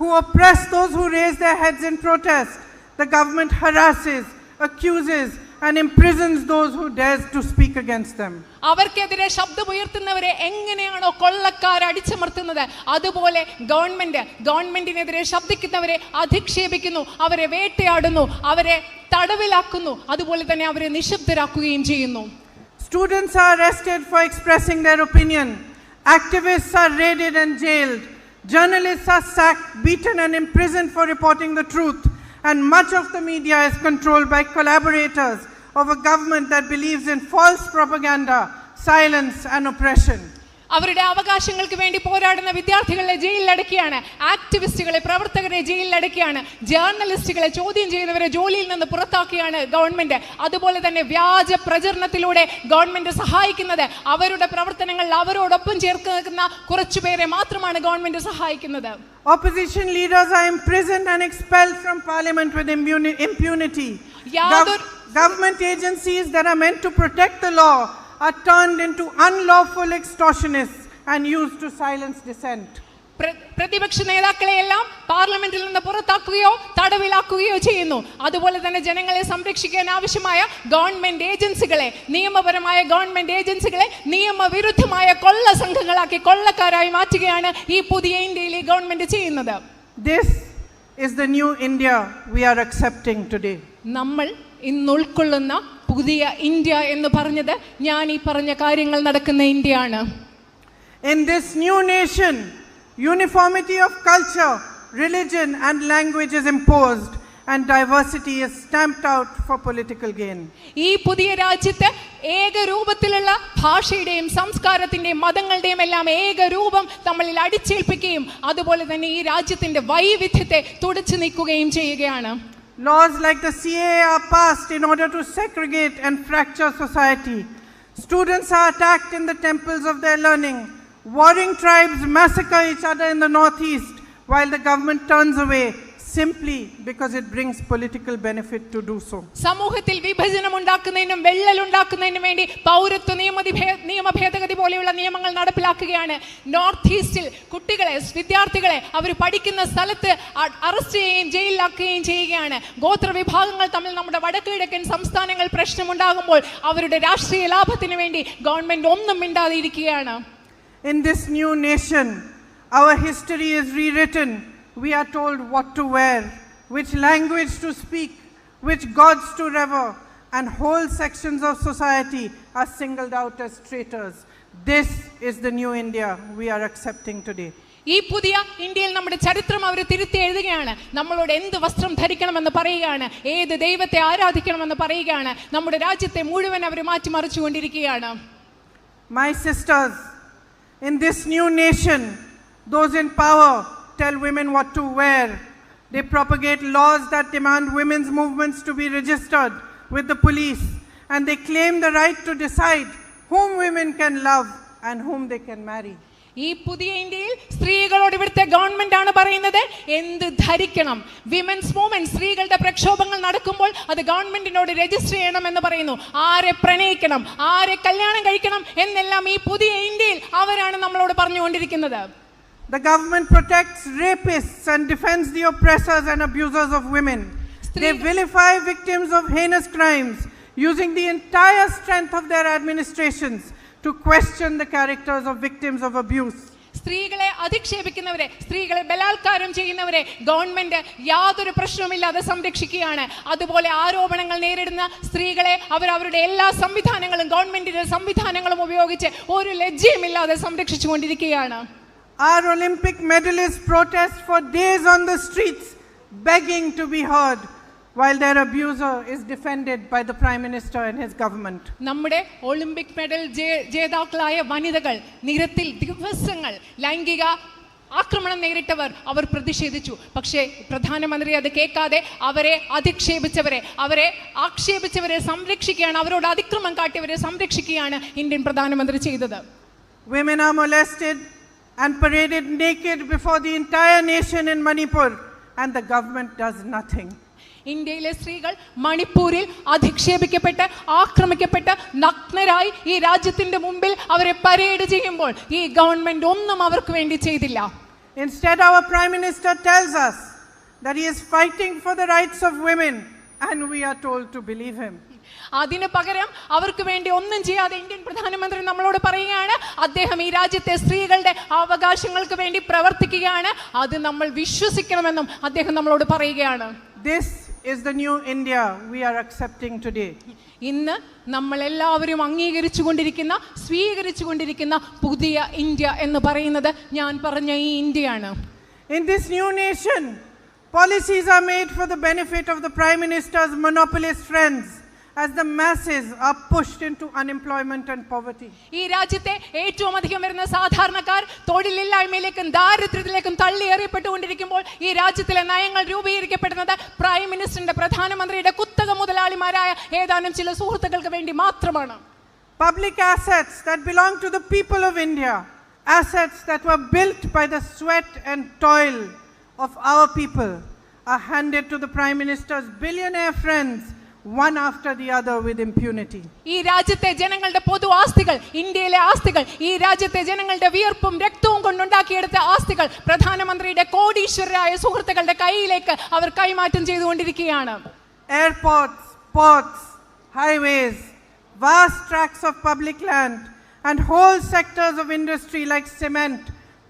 who oppress those who raise their heads in protest, the government harasses, accuses and imprisons those who dares to speak against them. അവർക്കെതിരെ ശബ്ദമുയർത്തുന്നവരെ എങ്ങനെയാണോ കൊള്ളക്കാർ അടിച്ചമർത്തുന്നത്, അതുപോലെ ഗവൺമെന്റിനെതിരെ ശബ്ദിക്കുന്നവരെ അധിക്ഷേപിക്കുന്നു, അവരെ വേട്ടയാടുന്നു, അവരെ തടവിലാക്കുന്നു, അതുപോലെ തന്നെ അവരെ നിശബ്ദരാക്കുകയും ചെയ്യുന്നു. Students are arrested for expressing their opinion. Activists are raided and jailed. Journalists are sacked, beaten and imprisoned for reporting the truth. And much of the media is controlled by collaborators of a government that believes in false propaganda, silence and oppression. അവരുടെ അവകാശങ്ങൾക്ക് വേണ്ടി പോരാടുന്ന വിദ്യാർത്ഥികളെ ജയിലിലടക്കുകയാണ്, ആക്ടിവിസ്റ്റുകളെ, പ്രവർത്തകരെ ജയിലിലടക്കുകയാണ്, ജേർണലിസ്റ്റുകളെ ചോദ്യം ചെയ്യുന്നവരെ ജോലിയിൽ നിന്ന് പുറത്താക്കുകയാണ് ഗവൺമെന്റ്. അതുപോലെ തന്നെ വ്യാജ പ്രചരണത്തിലൂടെ ഗവൺമെന്റ് സഹായിക്കുന്നത്, അവരുടെ പ്രവർത്തനങ്ങൾ അവരോടൊപ്പം ചേർക്കുന്ന കുറച്ചുപേരെ മാത്രമാണ് ഗവൺമെന്റ് സഹായിക്കുന്നത്. Opposition leaders are imprisoned and expelled from parliament with impunity. Government agencies that are meant to protect the law are turned into unlawful extortionists and used to silence dissent. പ്രതിപക്ഷ നേതാക്കളെയെല്ലാം പാർലമെന്റിൽ നിന്ന് പുറത്താക്കുകയോ തടവിലാക്കുകയോ ചെയ്യുന്നു. അതുപോലെ തന്നെ ജനങ്ങളെ സംരക്ഷിക്കാൻ ആവശ്യമായ ഗവൺമെന്റ് ഏജൻസികളെ, നിയമപരമായ ഗവൺമെന്റ് ഏജൻസികളെ നിയമവിരുദ്ധമായ കൊള്ള സംഘങ്ങളാക്കി കൊള്ളക്കാരായി മാറ്റുകയാണ് ഈ പുതിയ ഇന്ത്യയിലെ ഗവൺമെന്റ് ചെയ്യുന്നത്. This is the new India we are accepting today. നമ്മൾ ഇന്ന് ഉൾക്കൊള്ളുന്ന പുതിയ ഇന്ത്യ എന്ന് പറഞ്ഞത് ഞാൻ ഈ പറഞ്ഞ കാര്യങ്ങൾ നടക്കുന്ന ഇന്ത്യയാണ്. In this new nation, uniformity of culture, religion and language is imposed and diversity is stamped out for political gain. ഈ പുതിയ രാജ്യത്ത് ഏകരൂപത്തിലുള്ള ഭാഷയുടെയും സംസ്കാരത്തിന്റെയും മതങ്ങളുടെയും എല്ലാം ഏകരൂപം നമ്മളിൽ അടിച്ചേൽപ്പിക്കുകയും അതുപോലെ തന്നെ ഈ രാജ്യത്തിന്റെ വൈവിധ്യത്തെ തുടച്ചു നീക്കുകയും ചെയ്യുകയാണ്. Laws like the CAA are passed in order to segregate and fracture society. Students are attacked in the temples of their learning. Warring tribes massacre each other in the northeast while the government turns away simply because it brings political benefit to do so. സമൂഹത്തിൽ വിഭജനം ഉണ്ടാക്കുന്നതിനും വെള്ളൽ ഉണ്ടാക്കുന്നതിനും വേണ്ടി പൗരത്വ നിയമ ഭേദഗതി പോലെയുള്ള നിയമങ്ങൾ നടപ്പിലാക്കുകയാണ്. North ഈസ്റ്റിൽ കുട്ടികളെ, വിദ്യാർത്ഥികളെ അവർ പഠിക്കുന്ന സ്ഥലത്ത് അറസ്റ്റ് ചെയ്യുകയും ജയിലിലാക്കുകയും ചെയ്യുകയാണ്. ഗോത്ര വിഭാഗങ്ങൾ തമ്മിൽ നമ്മുടെ വടക്ക് കിഴക്കൻ സംസ്ഥാനങ്ങൾ പ്രശ്നമുണ്ടാകുമ്പോൾ അവരുടെ രാഷ്ട്രീയ ലാഭത്തിന് വേണ്ടി ഗവൺമെന്റ് ഒന്നും മിണ്ടാതെ ഇരിക്കുകയാണ്. In this new nation, our history is rewritten. We are told what to wear, which language to speak, which gods to revere, and whole sections of society are singled out as traitors. This is the new India we are accepting today. ഈ പുതിയ ഇന്ത്യയിൽ നമ്മുടെ ചരിത്രം അവർ തിരുത്തി എഴുതുകയാണ്. നമ്മളോട് എന്ത് വസ്ത്രം ധരിക്കണമെന്ന് പറയുകയാണ്, ഏത് ദൈവത്തെ ആരാധിക്കണമെന്ന് പറയുകയാണ്. നമ്മുടെ രാജ്യത്തെ മുഴുവൻ അവർ മാറ്റിമറിച്ചുകൊണ്ടിരിക്കുകയാണ്. My sisters, in this new nation, those in power tell women what to wear. They propagate laws that demand women's movements to be registered with the police, and they claim the right to decide whom women can love and whom they can marry. ഈ പുതിയ ഇന്ത്യയിൽ സ്ത്രീകളോട് ഇവിടുത്തെ government ആണ് പറയുന്നത് എന്ത് ധരിക്കണം. Women's movement, സ്ത്രീകളുടെ പ്രക്ഷോഭങ്ങൾ നടക്കുമ്പോൾ അത് ഗവൺമെന്റിനോട് രജിസ്റ്റർ ചെയ്യണം എന്ന് പറയുന്നു. ആരെ പ്രണയിക്കണം, ആരെ കല്യാണം കഴിക്കണം എന്നെല്ലാം ഈ പുതിയ ഇന്ത്യയിൽ അവരാണ് നമ്മളോട് പറഞ്ഞുകൊണ്ടിരിക്കുന്നത്. The government protects rapists and defends the oppressors and abusers of women. They vilify victims of heinous crimes, using the entire strength of their administrations to question the characters of victims of abuse. സ്ത്രീകളെ അധിക്ഷേപിക്കുന്നവരെ, സ്ത്രീകളെ ബലാത്കാരം ചെയ്യുന്നവരെ government യാതൊരു പ്രശ്നവുമില്ലാതെ സംരക്ഷിക്കുകയാണ്. അതുപോലെ ആരോപണങ്ങൾ നേരിടുന്ന സ്ത്രീകളെ അവരുടെ എല്ലാ സംവിധാനങ്ങളും, ഗവൺമെന്റിന്റെ സംവിധാനങ്ങളും ഉപയോഗിച്ച് ഒരു ലജ്ജയുമില്ലാതെ സംരക്ഷിച്ചുകൊണ്ടിരിക്കുകയാണ്. Our Olympic medalists protest for days on the streets, begging to be heard, while their abuser is defended by the Prime Minister and his government. നമ്മുടെ ഒളിമ്പിക് മെഡൽ ജേതാക്കളായ വനിതകൾ നിരത്തിൽ ദിവസങ്ങൾ ലൈംഗിക ആക്രമണം നേരിട്ടവർ അവർ പ്രതിഷേധിച്ചു. പക്ഷേ പ്രധാനമന്ത്രി അത് കേൾക്കാതെ അവരെ ആക്ഷേപിച്ചവരെ സംരക്ഷിക്കുകയാണ്, അവരോട് അതിക്രമം കാട്ടിയവരെ സംരക്ഷിക്കുകയാണ് ഇന്ത്യൻ പ്രധാനമന്ത്രി ചെയ്തത്. Women are molested and paraded naked before the entire nation in Manipur, and the government does nothing. ഇന്ത്യയിലെ സ്ത്രീകൾ മണിപ്പൂരിൽ അധിക്ഷേപിക്കപ്പെട്ട് ആക്രമിക്കപ്പെട്ട് നഗ്നരായി ഈ രാജ്യത്തിന്റെ മുമ്പിൽ അവരെ പരേഡ് ചെയ്യുമ്പോൾ ഈ ഗവൺമെന്റ് ഒന്നും അവർക്ക് വേണ്ടി ചെയ്തില്ല. Instead, our Prime Minister tells us that he is fighting for the rights of women, and we are told to believe him. അതിനു പകരം അവർക്ക് വേണ്ടി ഒന്നും ചെയ്യാതെ ഇന്ത്യൻ പ്രധാനമന്ത്രി നമ്മളോട് പറയുകയാണ് അദ്ദേഹം ഈ രാജ്യത്തെ സ്ത്രീകളുടെ അവകാശങ്ങൾക്ക് വേണ്ടി പ്രവർത്തിക്കുകയാണ്, അത് നമ്മൾ വിശ്വസിക്കണമെന്നും അദ്ദേഹം നമ്മളോട് പറയുകയാണ്. This is the new India we are accepting today. ഇന്ന് നമ്മൾ എല്ലാവരും അംഗീകരിച്ചുകൊണ്ടിരിക്കുന്ന, സ്വീകരിച്ചുകൊണ്ടിരിക്കുന്ന പുതിയ ഇന്ത്യ എന്ന് പറയുന്നത് ഞാൻ പറഞ്ഞ ഈ ഇന്ത്യയാണ്. In this new nation, policies are made for the benefit of the Prime Minister's monopolist friends, as the masses are pushed into unemployment and poverty. ഈ രാജ്യത്തെ ഏറ്റവും അധികം വരുന്ന സാധാരണക്കാർ തൊഴിലില്ലായ്മയിലേക്കും ദാരിദ്ര്യത്തിലേക്കും തള്ളിയെറിയപ്പെട്ടുകൊണ്ടിരിക്കുമ്പോൾ ഈ രാജ്യത്തിലെ നയങ്ങൾ രൂപീകരിക്കപ്പെടുന്നത് പ്രൈം മിനിസ്റ്ററിന്റെ, പ്രധാനമന്ത്രിയുടെ കുത്തക മുതലാളിമാരായ ഏതാനും ചില സുഹൃത്തുക്കൾക്ക് വേണ്ടി മാത്രമാണ്. Public assets that belong to the people of India, assets that were built by the sweat and toil of our people, are handed to the Prime Minister's billionaire friends, one after the other, with impunity. ഈ രാജ്യത്തെ ജനങ്ങളുടെ പൊതു ആസ്തികൾ, ഇന്ത്യയിലെ ആസ്തികൾ, ഈ രാജ്യത്തെ ജനങ്ങളുടെ വിയർപ്പും രക്തവും കൊണ്ടുണ്ടാക്കിയെടുത്ത ആസ്തികൾ പ്രധാനമന്ത്രിയുടെ കോടീശ്വരരായ സുഹൃത്തുക്കളുടെ കയ്യിലേക്ക് അവർ കൈമാറ്റം ചെയ്തുകൊണ്ടിരിക്കുകയാണ്. Airports, ports, highways, vast tracts of public land, and whole sectors of industry like cement,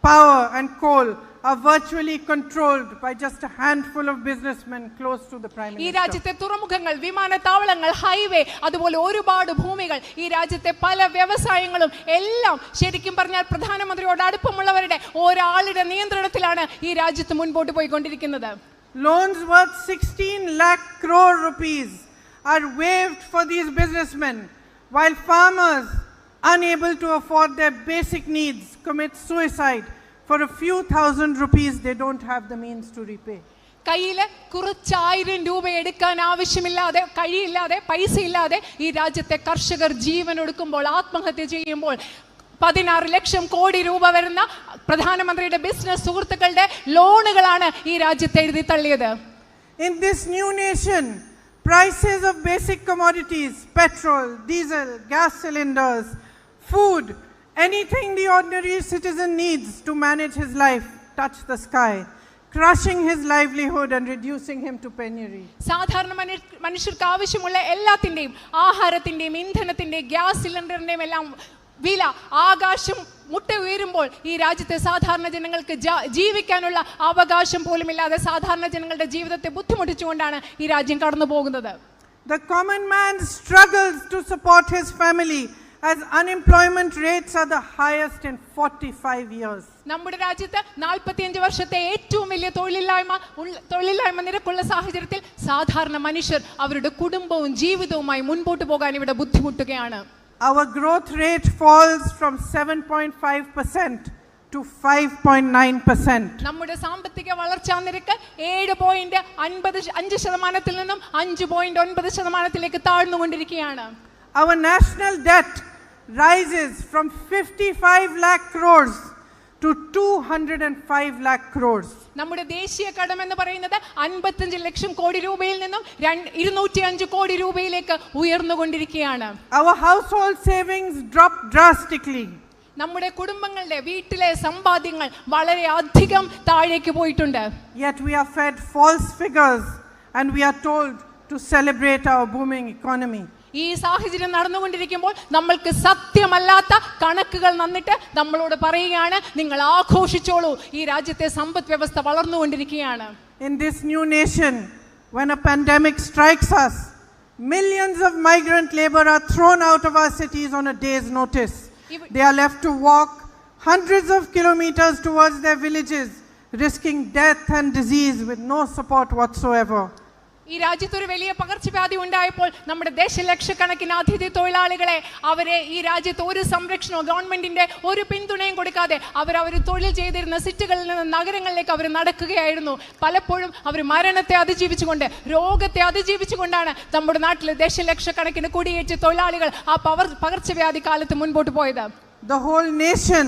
power, and coal are virtually controlled by just a handful of businessmen close to the Prime Minister. ഈ രാജ്യത്തെ തുറമുഖങ്ങൾ, വിമാനത്താവളങ്ങൾ, highway, അതുപോലെ ഒരുപാട് ഭൂമികൾ, ഈ രാജ്യത്തെ പല വ്യവസായങ്ങളും എല്ലാം ശരിക്കും പറഞ്ഞാൽ പ്രധാനമന്ത്രിയോട് അടുപ്പമുള്ളവരുടെ ഒരാളുടെ നിയന്ത്രണത്തിലാണ് ഈ രാജ്യത്ത് മുൻപോട്ട് പോയിക്കൊണ്ടിരിക്കുന്നത്. loans worth 16 lakh crore rupees are waived for these businessmen, while farmers, unable to afford their basic needs, commit suicide for a few thousand rupees they don't have the means to repay. കയ്യില് കുറച്ചായിരം രൂപ എടുക്കാൻ ആവശ്യമില്ലാതെ കഴിയില്ലാതെ പൈസ ഇല്ലാതെ ഈ രാജ്യത്തെ കർഷകർ ജീവൻ ഒടുക്കുമ്പോൾ, ആത്മഹത്യ ചെയ്യുമ്പോൾ 16 ലക്ഷം കോടി രൂപ വരുന്ന പ്രധാനമന്ത്രിയുടെ ബിസിനസ് സുഹൃത്തുക്കളുടെ ലോണുകളാണ് ഈ രാജ്യത്തെ എഴുതി തള്ളിയത്. In this new nation, prices of basic commodities, petrol, diesel, gas cylinders, food, anything the ordinary citizen needs to manage his life touch the sky, crushing his livelihood and reducing him to penury. സാധാരണ മനുഷ്യർക്ക് ആവശ്യമുള്ള എല്ലാത്തിന്റെയും, ആഹാരത്തിന്റെയും ഇന്ധനത്തിന്റെയും gas സിലിണ്ടറിന്റെയും എല്ലാം വില ആകാശം മുട്ട ഉയരുമ്പോൾ ഈ രാജ്യത്തെ സാധാരണ ജനങ്ങൾക്ക് ജീവിക്കാനുള്ള അവകാശം പോലുമില്ലാതെ സാധാരണ ജനങ്ങളുടെ ജീവിതത്തെ ബുദ്ധിമുട്ടിച്ചുകൊണ്ടാണ് ഈ രാജ്യം കടന്നു പോകുന്നത്. The common man struggles to support his family as unemployment rates are the highest in 45 years. നമ്മുടെ രാജ്യത്ത് 45 വർഷത്തെ ഏറ്റവും വലിയ തൊഴിലില്ലായ്മ നിരക്കുള്ള സാഹചര്യത്തിൽ സാധാരണ മനുഷ്യർ അവരുടെ കുടുംബവും ജീവിതവുമായി മുൻപോട്ട് പോകാൻ ഇവിടെ ബുദ്ധിമുട്ടുകയാണ്. Our growth rate falls from 7.5% to 5.9%. നമ്മുടെ സാമ്പത്തിക വളർച്ചാ നിരക്ക് 7.5% നിന്നും 5.9% താഴ്ന്നുകൊണ്ടിരിക്കുകയാണ്. Our national debt rises from 55 lakh crores to 205 lakh crores. നമ്മുടെ ദേശീയ കടം എന്ന് പറയുന്നത് 55 ലക്ഷം കോടി രൂപയിൽ നിന്നും 205 കോടി രൂപയിലേക്ക് ഉയർന്നുകൊണ്ടിരിക്കുകയാണ്. Our household savings drop drastically. നമ്മുടെ കുടുംബങ്ങളുടെ വീട്ടിലെ സമ്പാദ്യങ്ങൾ വളരെ അധികം താഴേക്ക് പോയിട്ടുണ്ട്. Yet we are fed false figures and we are told to celebrate our booming economy. ഈ സാഹചര്യം നടന്നുകൊണ്ടിരിക്കുമ്പോൾ നമ്മൾക്ക് സത്യമല്ലാത്ത കണക്കുകൾ തന്നിട്ട് നമ്മളോട് പറയുകയാണ്, നിങ്ങൾ ആഘോഷിച്ചോളൂ, ഈ രാജ്യത്തെ സമ്പദ് വ്യവസ്ഥ വളർന്നുകൊണ്ടിരിക്കുകയാണ്. In this new nation, when a pandemic strikes us, millions of migrant labor are thrown out of our cities on a day's notice. They are left to walk hundreds of kilometers towards their villages, risking death and disease with no support whatsoever. ഈ രാജ്യത്ത് ഒരു വലിയ പകർച്ചവ്യാധി ഉണ്ടായപ്പോൾ നമ്മുടെ ദശലക്ഷക്കണക്കിന് അതിഥി തൊഴിലാളികളെ അവരെ ഈ രാജ്യത്ത് ഒരു സംരക്ഷണവും ഗവൺമെന്റിന്റെ ഒരു പിന്തുണയും കൊടുക്കാതെ അവർ തൊഴിൽ ചെയ്തിരുന്ന സിറ്റികളിൽ നിന്ന് നഗരങ്ങളിലേക്ക് അവർ നടക്കുകയായിരുന്നു. പലപ്പോഴും അവർ മരണത്തെ അതിജീവിച്ചുകൊണ്ട്, രോഗത്തെ അതിജീവിച്ചുകൊണ്ടാണ് നമ്മുടെ നാട്ടിലെ ദശലക്ഷക്കണക്കിന് കുടിയേറ്റ തൊഴിലാളികൾ ആ പകർച്ചവ്യാധി കാലത്ത് മുൻപോട്ട് പോയത്. The whole nation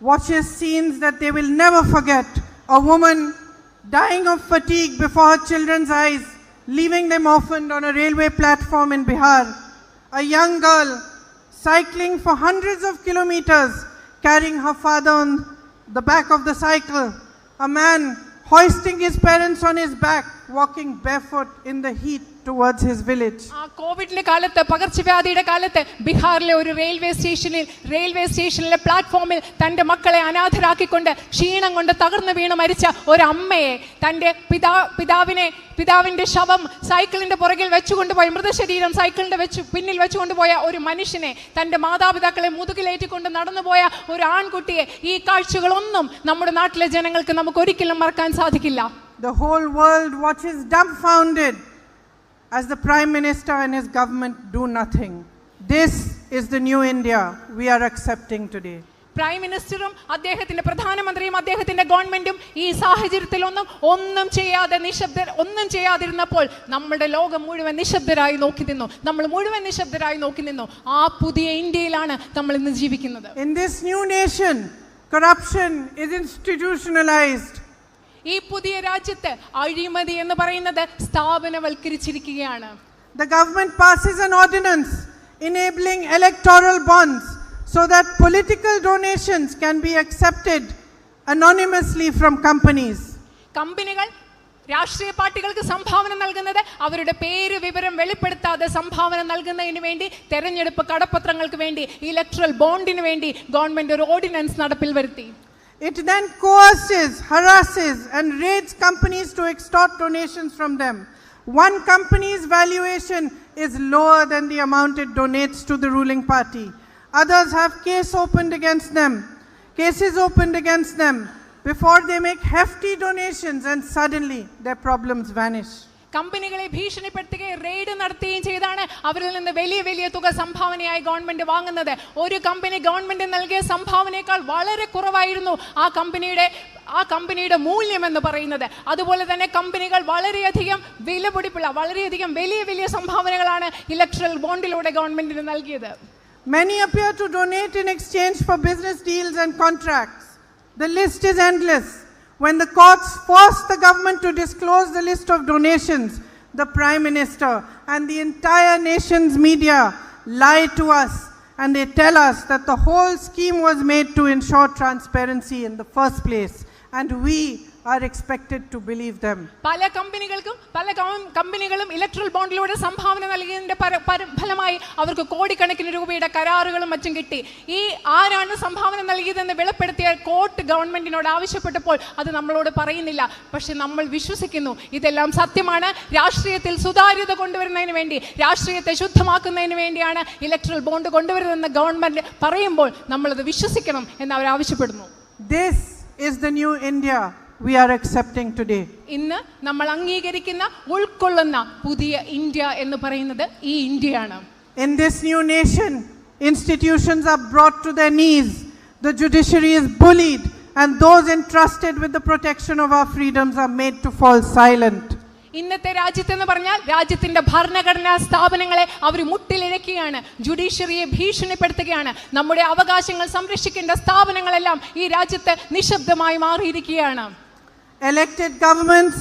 watches scenes that they will never forget. A woman dying of fatigue before her children's eyes, leaving them orphaned on a railway platform in Bihar. A young girl cycling for hundreds of kilometers, carrying her father on the back of the cycle. A man hoisting his parents on his back, walking barefoot in the heat towards his village. ആ കോവിഡിന്റെ കാലത്ത്, പകർച്ചവ്യാധിയുടെ കാലത്ത് ബീഹാറിലെ ഒരു railway സ്റ്റേഷനിലെ പ്ലാറ്റ്ഫോമിൽ തന്റെ മക്കളെ അനാഥരാക്കിക്കൊണ്ട് ക്ഷീണം കൊണ്ട് തകർന്നു വീണ് മരിച്ച ഒരു അമ്മയെ, തന്റെ പിതാവിന്റെ ശവം സൈക്കിളിന്റെ പുറകിൽ വെച്ചുകൊണ്ടുപോയ, മൃതശരീരം സൈക്കിളിന്റെ പിന്നിൽ വെച്ചുകൊണ്ടുപോയ ഒരു മനുഷ്യനെ, തന്റെ മാതാപിതാക്കളെ മുതുകിലേറ്റിക്കൊണ്ട് നടന്നുപോയ ഒരു ആൺകുട്ടിയെ, ഈ കാഴ്ചകളൊന്നും നമ്മുടെ നാട്ടിലെ ജനങ്ങൾക്ക് നമുക്ക് ഒരിക്കലും മറക്കാൻ സാധിക്കില്ല. The whole world watches dumbfounded as the Prime Minister and his government do nothing. This is the new India we are accepting today. Prime മിനിസ്റ്ററും അദ്ദേഹത്തിന്റെ പ്രധാനമന്ത്രിയും അദ്ദേഹത്തിന്റെ ഗവൺമെന്റും ഈ സാഹചര്യത്തിൽ ഒന്നും ചെയ്യാതിരുന്നപ്പോൾ നമ്മുടെ ലോകം മുഴുവൻ നിശബ്ദരായി നോക്കി നിന്നു. നമ്മൾ മുഴുവൻ നിശബ്ദരായി നോക്കി നിന്നു. ആ പുതിയ ഇന്ത്യയിലാണ് നമ്മൾ ഇന്ന് ജീവിക്കുന്നത്. In this new nation, corruption is institutionalized. ഈ പുതിയ രാജ്യത്ത് അഴിമതി എന്ന് പറയുന്നത് സ്ഥാപനവൽക്കരിച്ചിരിക്കുകയാണ്. The government passes an ordinance enabling electoral bonds so that political donations can be accepted anonymously from companies. കമ്പനികൾ രാഷ്ട്രീയ പാർട്ടികൾക്ക് സംഭാവന നൽകുന്നത് അവരുടെ പേര് വിവരം വെളിപ്പെടുത്താതെ സംഭാവന നൽകുന്നതിന് വേണ്ടി, തെരഞ്ഞെടുപ്പ് കടപ്പത്രങ്ങൾക്ക് വേണ്ടി, ഇലക്ട്രൽ ബോണ്ടിന് വേണ്ടി ഗവൺമെന്റ് ഒരു ഓർഡിനൻസ് നടപ്പിൽ വരുത്തി. It then coerces, harasses and raids companies to extort donations from them. One company's valuation is lower than the amount it donates to the ruling party. Others have cases opened against them before they make hefty donations and suddenly their problems vanish. കമ്പനികളെ ഭീഷണിപ്പെടുത്തുകയും raid നടത്തുകയും ചെയ്താണ് അവരിൽ നിന്ന് വലിയ വലിയ തുക സംഭാവനയായി ഗവൺമെന്റ് വാങ്ങുന്നത്. ഒരു കമ്പനി ഗവൺമെന്റ് നൽകിയ സംഭാവനയേക്കാൾ വളരെ കുറവായിരുന്നു ആ കമ്പനിയുടെ മൂല്യം എന്ന് പറയുന്നത്. അതുപോലെ തന്നെ കമ്പനികൾ വളരെയധികം വിലപിടിപ്പുള്ള വളരെയധികം വലിയ വലിയ സംഭാവനകളാണ് ഇലക്ട്രൽ ബോണ്ടിലൂടെ ഗവൺമെന്റിന് നൽകിയത്. Many appear to donate in exchange for business deals and contracts. The list is endless. When the courts force the government to disclose the list of donations, the Prime Minister and the entire nation's media lie to us, and they tell us that the whole scheme was made to ensure transparency in the first place, and we are expected to believe them. പല കമ്പനികളും electoral ബോണ്ടിലൂടെ സംഭാവന നൽകിയതിന്റെ ഫലമായി അവർക്ക് കോടിക്കണക്കിന് രൂപയുടെ കരാറുകളും മറ്റും കിട്ടി. ഈ ആരാണ് സംഭാവന നൽകിയതെന്ന് വെളിപ്പെടുത്തിയ കോർട്ട് ഗവൺമെന്റിനോട് ആവശ്യപ്പെട്ടപ്പോൾ അത് നമ്മളോട് പറയുന്നില്ല. പക്ഷെ നമ്മൾ വിശ്വസിക്കുന്നു ഇതെല്ലാം സത്യമാണ്. രാഷ്ട്രീയത്തിൽ സുതാര്യത കൊണ്ടുവരുന്നതിന് വേണ്ടി, രാഷ്ട്രീയത്തെ ശുദ്ധമാക്കുന്നതിന് വേണ്ടിയാണ് ഇലക്ട്രൽ ബോണ്ട് കൊണ്ടുവരുന്നതെന്ന് ഗവൺമെന്റ് പറയുമ്പോൾ നമ്മളത് വിശ്വസിക്കണം എന്ന് അവർ ആവശ്യപ്പെടുന്നു. This is the new India we are accepting today. ഇന്ന് നമ്മൾ അംഗീകരിക്കുന്ന ഉൾക്കൊള്ളുന്ന പുതിയ ഇന്ത്യ എന്ന് പറയുന്നത് ഈ ഇന്ത്യയാണ്. In this new nation, institutions are brought to their knees, the judiciary is bullied, and those entrusted with the protection of our freedoms are made to fall silent. ഇന്നത്തെ രാജ്യത്തെന്ന് പറഞ്ഞാൽ രാജ്യത്തിന്റെ ഭരണഘടനാ സ്ഥാപനങ്ങളെ അവർ മുട്ടിലിഴക്കുകയാണ്, ജുഡീഷ്യറിയെ ഭീഷണിപ്പെടുത്തുകയാണ്. നമ്മുടെ അവകാശങ്ങൾ സംരക്ഷിക്കേണ്ട സ്ഥാപനങ്ങളെല്ലാം ഈ രാജ്യത്ത് നിശബ്ദമായി മാറിയിരിക്കുകയാണ്. Elected governments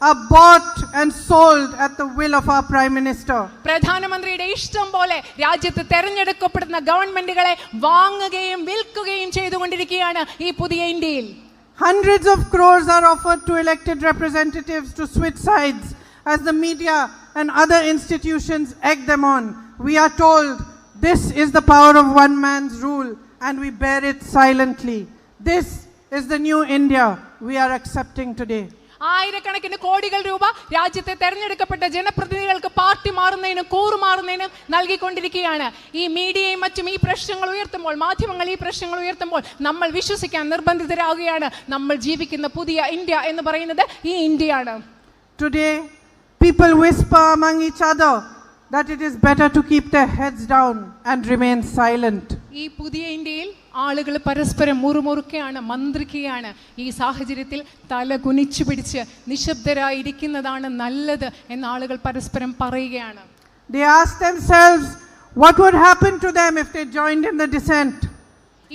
are bought and sold at the will of our Prime Minister. പ്രധാനമന്ത്രിയുടെ ഇഷ്ടം പോലെ രാജ്യത്ത് തെരഞ്ഞെടുക്കപ്പെടുന്ന ഗവൺമെന്റുകളെ വാങ്ങുകയും വിൽക്കുകയും ചെയ്തുകൊണ്ടിരിക്കുകയാണ് ഈ പുതിയ ഇന്ത്യയിൽ. Hundreds of crores are offered to elected representatives to switch sides as the media and other institutions egg them on. We are told this is the power of one man's rule and we bear it silently. This is the new India we are accepting today. ആയിരക്കണക്കിന് കോടികൾ രൂപ രാജ്യത്തെ തെരഞ്ഞെടുക്കപ്പെട്ട ജനപ്രതിനിധികൾക്ക് party മാറുന്നതിനും കൂറുമാറുന്നതിനും നൽകിക്കൊണ്ടിരിക്കുകയാണ്. ഈ മീഡിയയും മറ്റും ഈ പ്രശ്നങ്ങൾ ഉയർത്തുമ്പോൾ, മാധ്യമങ്ങൾ ഈ പ്രശ്നങ്ങൾ ഉയർത്തുമ്പോൾ നമ്മൾ വിശ്വസിക്കാൻ നിർബന്ധിതരാകുകയാണ്. നമ്മൾ ജീവിക്കുന്ന പുതിയ ഇന്ത്യ എന്ന് പറയുന്നത് ഈ ഇന്ത്യയാണ്. Today, people whisper among each other that it is better to keep their heads down and remain silent. ഈ പുതിയ ഇന്ത്യയിൽ ആളുകൾ പരസ്പരം മുറുമുറുക്കുകയാണ്, മന്ത്രിക്കുകയാണ്. ഈ സാഹചര്യത്തിൽ തല കുനിച്ചു പിടിച്ച് നിശബ്ദരായിരിക്കുന്നതാണ് നല്ലത് എന്ന് ആളുകൾ പരസ്പരം പറയുകയാണ്. They ask themselves what would happen to them if they joined in the dissent.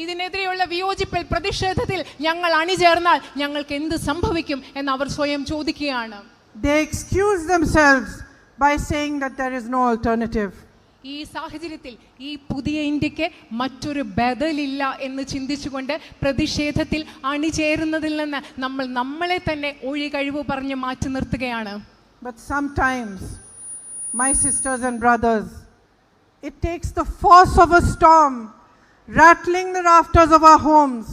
ഇതിനെതിരെയുള്ള വിയോജിപ്പിൽ, പ്രതിഷേധത്തിൽ ഞങ്ങൾ അണിചേർന്നാൽ ഞങ്ങൾക്ക് എന്ത് സംഭവിക്കും എന്ന് അവർ സ്വയം ചോദിക്കുകയാണ്. They excuse themselves by saying that there is no alternative. ഈ സാഹചര്യത്തിൽ ഈ പുതിയ ഇന്ത്യക്ക് മറ്റൊരു ബദലില്ല എന്ന് ചിന്തിച്ചുകൊണ്ട് പ്രതിഷേധത്തിൽ അണിചേരുന്നതിൽ നിന്ന് നമ്മൾ നമ്മളെ തന്നെ ഒഴികഴിവ് പറഞ്ഞ് മാറ്റി നിർത്തുകയാണ്. But sometimes, my sisters and brothers, it takes the force of a storm rattling the rafters of our homes,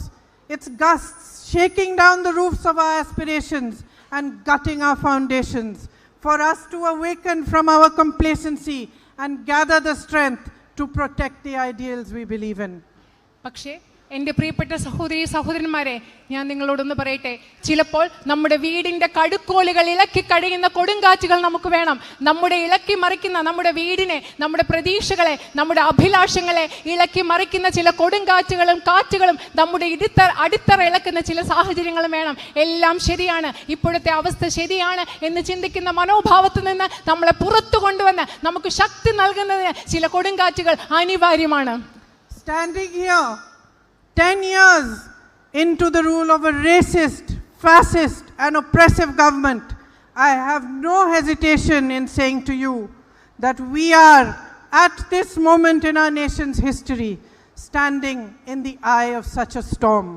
its gusts shaking down the roofs of our aspirations and gutting our foundations, for us to awaken from our complacency and gather the strength to protect the ideals we believe in. പക്ഷേ എൻ്റെ പ്രിയപ്പെട്ട സഹോദരി സഹോദരന്മാരെ, ഞാൻ നിങ്ങളോടൊന്ന് പറയട്ടെ, ചിലപ്പോൾ നമ്മുടെ വീടിൻ്റെ കടുക്കോലുകൾ ഇളക്കി കഴിയുന്ന കൊടുങ്കാറ്റുകൾ നമുക്ക് വേണം. നമ്മുടെ ഇളക്കി മറിക്കുന്ന നമ്മുടെ വീടിനെ, നമ്മുടെ പ്രതീക്ഷകളെ, നമ്മുടെ അഭിലാഷങ്ങളെ ഇളക്കി മറിക്കുന്ന ചില കൊടുങ്കാറ്റുകളും കാറ്റുകളും നമ്മുടെ അടിത്തറ ഇളക്കുന്ന ചില സാഹചര്യങ്ങളും വേണം. എല്ലാം ശരിയാണ്, ഇപ്പോഴത്തെ അവസ്ഥ ശരിയാണ് എന്ന് ചിന്തിക്കുന്ന മനോഭാവത്തിൽ നിന്ന് നമ്മളെ പുറത്തു കൊണ്ടുവന്ന് നമുക്ക് ശക്തി നൽകുന്നതിന് ചില കൊടുങ്കാറ്റുകൾ അനിവാര്യമാണ്. Standing here 10 years into the rule of a racist, fascist and oppressive government, I have no hesitation in saying to you that we are at this moment in our nation's history standing in the eye of such a storm.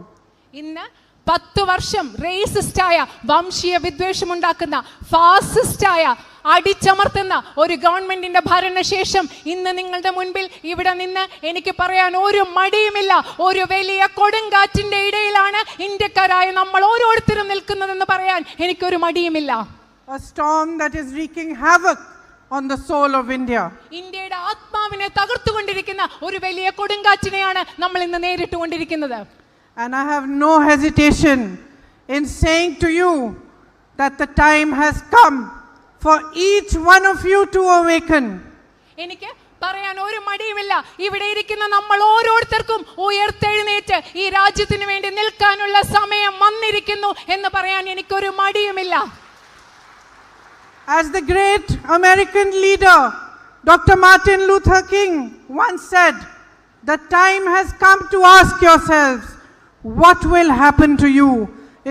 ഇന്ന് 10 വർഷം റേസിസ്റ്റായ, വംശീയ വിദ്വേഷമുണ്ടാക്കുന്ന, ഫാസിസ്റ്റായ, അടിച്ചമർത്തുന്ന ഒരു ഗവൺമെന്റിന്റെ ഭരണശേഷം ഇന്ന് നിങ്ങളുടെ മുൻപിൽ ഇവിടെ നിന്ന് എനിക്ക് പറയാൻ ഒരു മടിയുമില്ല. ഒരു വലിയ കൊടുങ്കാറ്റിന്റെ ഇടയിലാണ് ഇന്ത്യക്കാരായ നമ്മൾ ഓരോരുത്തരും നിൽക്കുന്നതെന്ന് പറയാൻ എനിക്കൊരു മടിയുമില്ല. A storm that is wreaking havoc on the soul of India. ഇന്ത്യയുടെ ആത്മാവിനെ തകർത്തുകൊണ്ടിരിക്കുന്ന ഒരു വലിയ കൊടുങ്കാറ്റിനെയാണ് നമ്മൾ ഇന്ന് നേരിട്ടുകൊണ്ടിരിക്കുന്നത്. And I have no hesitation in saying to you that the time has come for each one of you to awaken. എനിക്ക് പറയാൻ ഒരു മടിയുമില്ല. ഇവിടെ ഇരിക്കുന്ന നമ്മൾ ഓരോരുത്തർക്കും ഉയർത്തെഴുന്നേറ്റ് ഈ രാജ്യത്തിന് വേണ്ടി നിൽക്കാനുള്ള സമയം വന്നിരിക്കുന്നു എന്ന് പറയാൻ എനിക്കൊരു മടിയുമില്ല. As the great American leader Dr. Martin Luther King once said, the time has come to ask yourselves, what will happen to you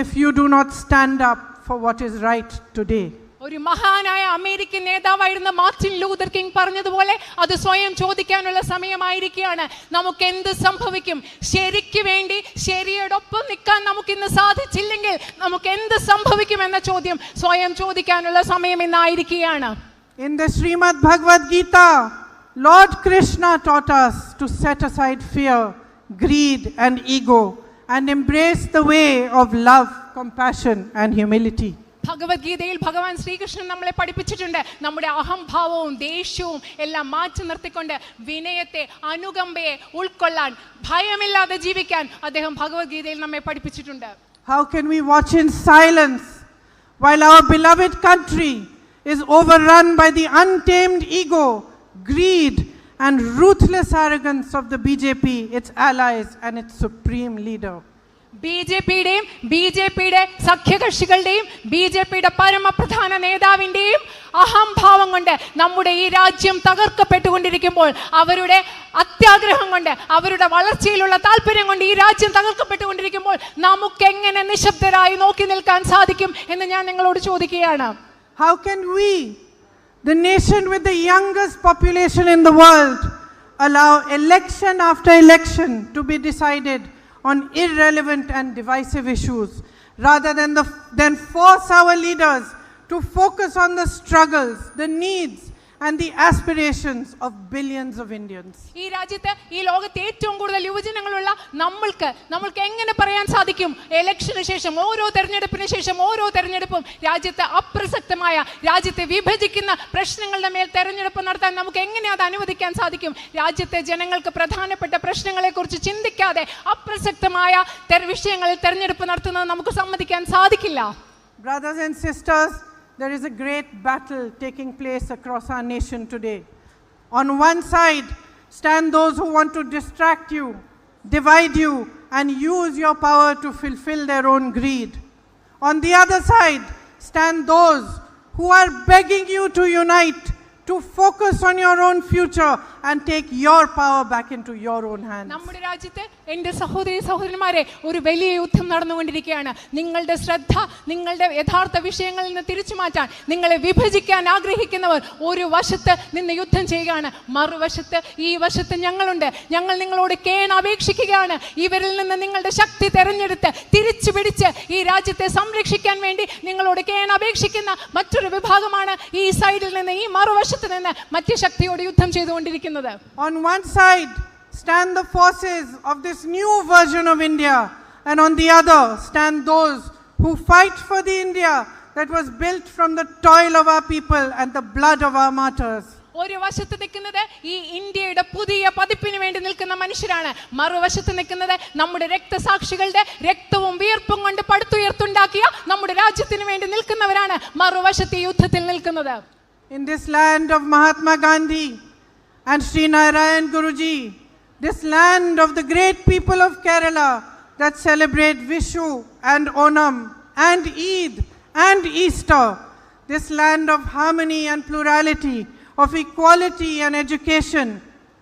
if you do not stand up for what is right today? ഒരു മഹാനായ American നേതാവായിരുന്ന Martin Luther king പറഞ്ഞതുപോലെ അത് സ്വയം ചോദിക്കാനുള്ള സമയമായിരിക്കുകയാണ്. നമുക്ക് എന്ത് സംഭവിക്കും? ശരിക്ക് വേണ്ടി ശരിയോടൊപ്പം നിൽക്കാൻ നമുക്ക് ഇന്ന് സാധിച്ചില്ലെങ്കിൽ നമുക്ക് എന്ത് സംഭവിക്കും എന്ന ചോദ്യം സ്വയം ചോദിക്കാനുള്ള സമയം ഇന്നായിരിക്കുകയാണ്. In the Srimad Bhagavad Gita, Lord Krishna taught us to set aside fear, greed and ego and embrace the way of love, compassion and humility. ഭഗവത്ഗീതയിൽ ഭഗവാൻ ശ്രീകൃഷ്ണൻ നമ്മളെ പഠിപ്പിച്ചിട്ടുണ്ട്. നമ്മുടെ അഹംഭാവവും ദേഷ്യവും എല്ലാം മാറ്റി നിർത്തിക്കൊണ്ട് വിനയത്തെ, അനുകമ്പയെ ഉൾക്കൊള്ളാൻ, ഭയമില്ലാതെ ജീവിക്കാൻ അദ്ദേഹം ഭഗവത്ഗീതയിൽ നമ്മെ പഠിപ്പിച്ചിട്ടുണ്ട്. How can we watch in silence while our beloved country is overrun by the untamed ego, greed and ruthless arrogance of the BJP, its allies and its supreme leader? ബിജെപിയുടെയും ബിജെപിയുടെ സഖ്യകക്ഷികളുടെയും ബിജെപിയുടെ പരമപ്രധാന നേതാവിന്റെയും അഹംഭാവം കൊണ്ട് നമ്മുടെ ഈ രാജ്യം തകർക്കപ്പെട്ടുകൊണ്ടിരിക്കുമ്പോൾ, അവരുടെ അത്യാഗ്രഹം കൊണ്ട്, അവരുടെ വളർച്ചയിലുള്ള താല്പര്യം കൊണ്ട് ഈ രാജ്യം തകർക്കപ്പെട്ടുകൊണ്ടിരിക്കുമ്പോൾ നമുക്ക് എങ്ങനെ നിശബ്ദരായി നോക്കി നിൽക്കാൻ സാധിക്കും എന്ന് ഞാൻ നിങ്ങളോട് ചോദിക്കുകയാണ്. How can we, the nation with the youngest population in the world, allow election after election to be decided on irrelevant and divisive issues rather than force our leaders to focus on the struggles, the needs and the aspirations of billions of Indians? ഈ രാജ്യത്ത്, ഈ ലോകത്തെ ഏറ്റവും കൂടുതൽ യുവജനങ്ങളുള്ള നമ്മൾക്ക് എങ്ങനെ പറയാൻ സാധിക്കും ഇലക്ഷന് ശേഷം, ഓരോ തെരഞ്ഞെടുപ്പിന് ശേഷം ഓരോ തെരഞ്ഞെടുപ്പും രാജ്യത്തെ അപ്രസക്തമായ, രാജ്യത്തെ വിഭജിക്കുന്ന പ്രശ്നങ്ങളുടെ മേൽ തെരഞ്ഞെടുപ്പ് നടത്താൻ നമുക്ക് എങ്ങനെ അത് അനുവദിക്കാൻ സാധിക്കും? രാജ്യത്തെ ജനങ്ങൾക്ക് പ്രധാനപ്പെട്ട പ്രശ്നങ്ങളെ കുറിച്ച് ചിന്തിക്കാതെ അപ്രസക്തമായ വിഷയങ്ങളിൽ തെരഞ്ഞെടുപ്പ് നടത്തുന്നത് നമുക്ക് സമ്മതിക്കാൻ സാധിക്കില്ല. Brothers and sisters, there is a great battle taking place across our nation today. On one side stand those who want to distract you, divide you and use your power to fulfill their own greed. On the other side stand those who are begging you to unite, to focus on your own future and take your power back into your own hands. നമ്മുടെ രാജ്യത്തെ എൻ്റെ സഹോദരന്മാരെ, ഒരു വലിയ യുദ്ധം നടന്നുകൊണ്ടിരിക്കുകയാണ്. നിങ്ങളുടെ ശ്രദ്ധ നിങ്ങളുടെ യഥാർത്ഥ വിഷയങ്ങളിൽ നിന്ന് തിരിച്ചു മാറ്റാൻ, നിങ്ങളെ വിഭജിക്കാൻ ആഗ്രഹിക്കുന്നവർ ഒരു വശത്ത് നിന്ന് യുദ്ധം ചെയ്യുകയാണ്. മറുവശത്ത്, ഈ വശത്ത് ഞങ്ങളുണ്ട്. ഞങ്ങൾ നിങ്ങളോട് അപേക്ഷിക്കുകയാണ്, ഇവരിൽ നിന്ന് നിങ്ങളുടെ ശക്തി തെരഞ്ഞെടുത്ത് തിരിച്ചു പിടിച്ച് ഈ രാജ്യത്തെ സംരക്ഷിക്കാൻ വേണ്ടി നിങ്ങളോട് അപേക്ഷിക്കുന്ന മറ്റൊരു വിഭാഗമാണ് ഈ സൈഡിൽ നിന്ന്, ഈ മറുവശത്ത് നിന്ന് മറ്റു ശക്തിയോട് യുദ്ധം ചെയ്തുകൊണ്ടിരിക്കുന്നത്. On one side stand the forces of this new version of India, and on the other stand those who fight for the India that was built from the toil of our people and the blood of our martyrs. ഒരു വശത്ത് നിൽക്കുന്നത് ഈ ഇന്ത്യയുടെ പുതിയ പതിപ്പിന് വേണ്ടി നിൽക്കുന്ന മനുഷ്യരാണ്. മറുവശത്ത് നിൽക്കുന്നത് നമ്മുടെ രക്തസാക്ഷികളുടെ രക്തവും വിയർപ്പും കൊണ്ട് പടുത്തുയർത്തുണ്ടാക്കിയ നമ്മുടെ രാജ്യത്തിന് വേണ്ടി നിൽക്കുന്നവരാണ് മറുവശത്ത് ഈ യുദ്ധത്തിൽ നിൽക്കുന്നത്. In this land of Mahatma Gandhi and Sri Narayan Guruji, this land of the great people of Kerala that celebrate Vishu and Onam and Eid and Easter, this land of harmony and plurality, of equality and education,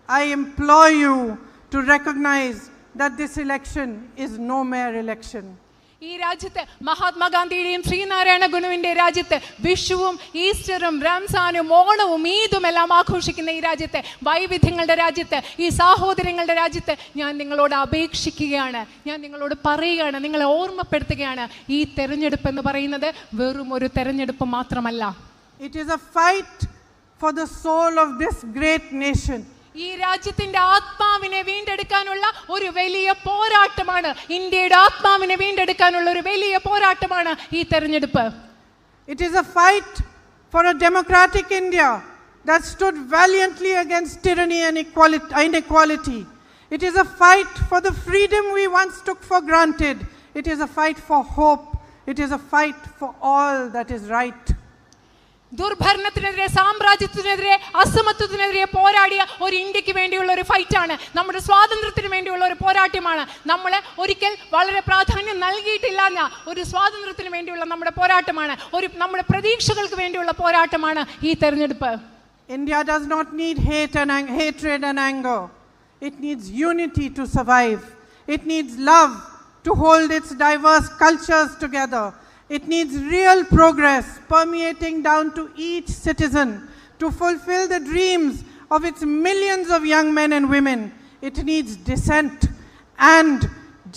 I implore you to recognize that this election is no mere election. ഈ രാജ്യത്ത് മഹാത്മാഗാന്ധിയുടെയും ശ്രീനാരായണ ഗുരുവിന്റെ രാജ്യത്ത് വിഷുവും ഈസ്റ്ററും റംസാനും ഓണവും ഈദും എല്ലാം ആഘോഷിക്കുന്ന ഈ രാജ്യത്ത്, വൈവിധ്യങ്ങളുടെ രാജ്യത്ത്, ഈ സാഹോദര്യങ്ങളുടെ രാജ്യത്ത് ഞാൻ നിങ്ങളോട് അപേക്ഷിക്കുകയാണ്, ഞാൻ നിങ്ങളോട് പറയുകയാണ്, നിങ്ങളെ ഓർമ്മപ്പെടുത്തുകയാണ്, ഈ തെരഞ്ഞെടുപ്പ് എന്ന് പറയുന്നത് വെറും ഒരു തെരഞ്ഞെടുപ്പ് മാത്രമല്ല. It is a fight for the soul of this great nation. ഈ രാജ്യത്തിന്റെ ആത്മാവിനെ വീണ്ടെടുക്കാനുള്ള ഒരു വലിയ പോരാട്ടമാണ്, ഇന്ത്യയുടെ ആത്മാവിനെ വീണ്ടെടുക്കാനുള്ള ഒരു വലിയ പോരാട്ടമാണ് ഈ തെരഞ്ഞെടുപ്പ്. It is a fight for a democratic India that stood valiantly against tyranny and inequality. It is a fight for the freedom we once took for granted. It is a fight for hope It is a fight for all that is right. ദുർഭരണത്തിനെതിരെ, സാമ്രാജ്യത്തിനെതിരെ, അസമത്വത്തിനെതിരെ പോരാടിയ ഒരു ഇന്ത്യക്ക് വേണ്ടിയുള്ള ഒരു ഫൈറ്റാണ്. നമ്മുടെ സ്വാതന്ത്ര്യത്തിന് വേണ്ടിയുള്ള ഒരു പോരാട്ടമാണ്. നമ്മൾ ഒരിക്കൽ വളരെ പ്രാധാന്യം നൽകിയിട്ടില്ലാന്ന ഒരു സ്വാതന്ത്ര്യത്തിന് വേണ്ടിയുള്ള നമ്മുടെ പോരാട്ടമാണ്. നമ്മുടെ പ്രതീക്ഷകൾക്ക് വേണ്ടിയുള്ള പോരാട്ടമാണ് ഈ തെരഞ്ഞെടുപ്പ്. India does not need hatred and anger. It needs unity to survive. It needs love to hold its diverse cultures together. It needs real progress permeating down to each citizen to fulfill the dreams of its millions of young men and women. It needs dissent and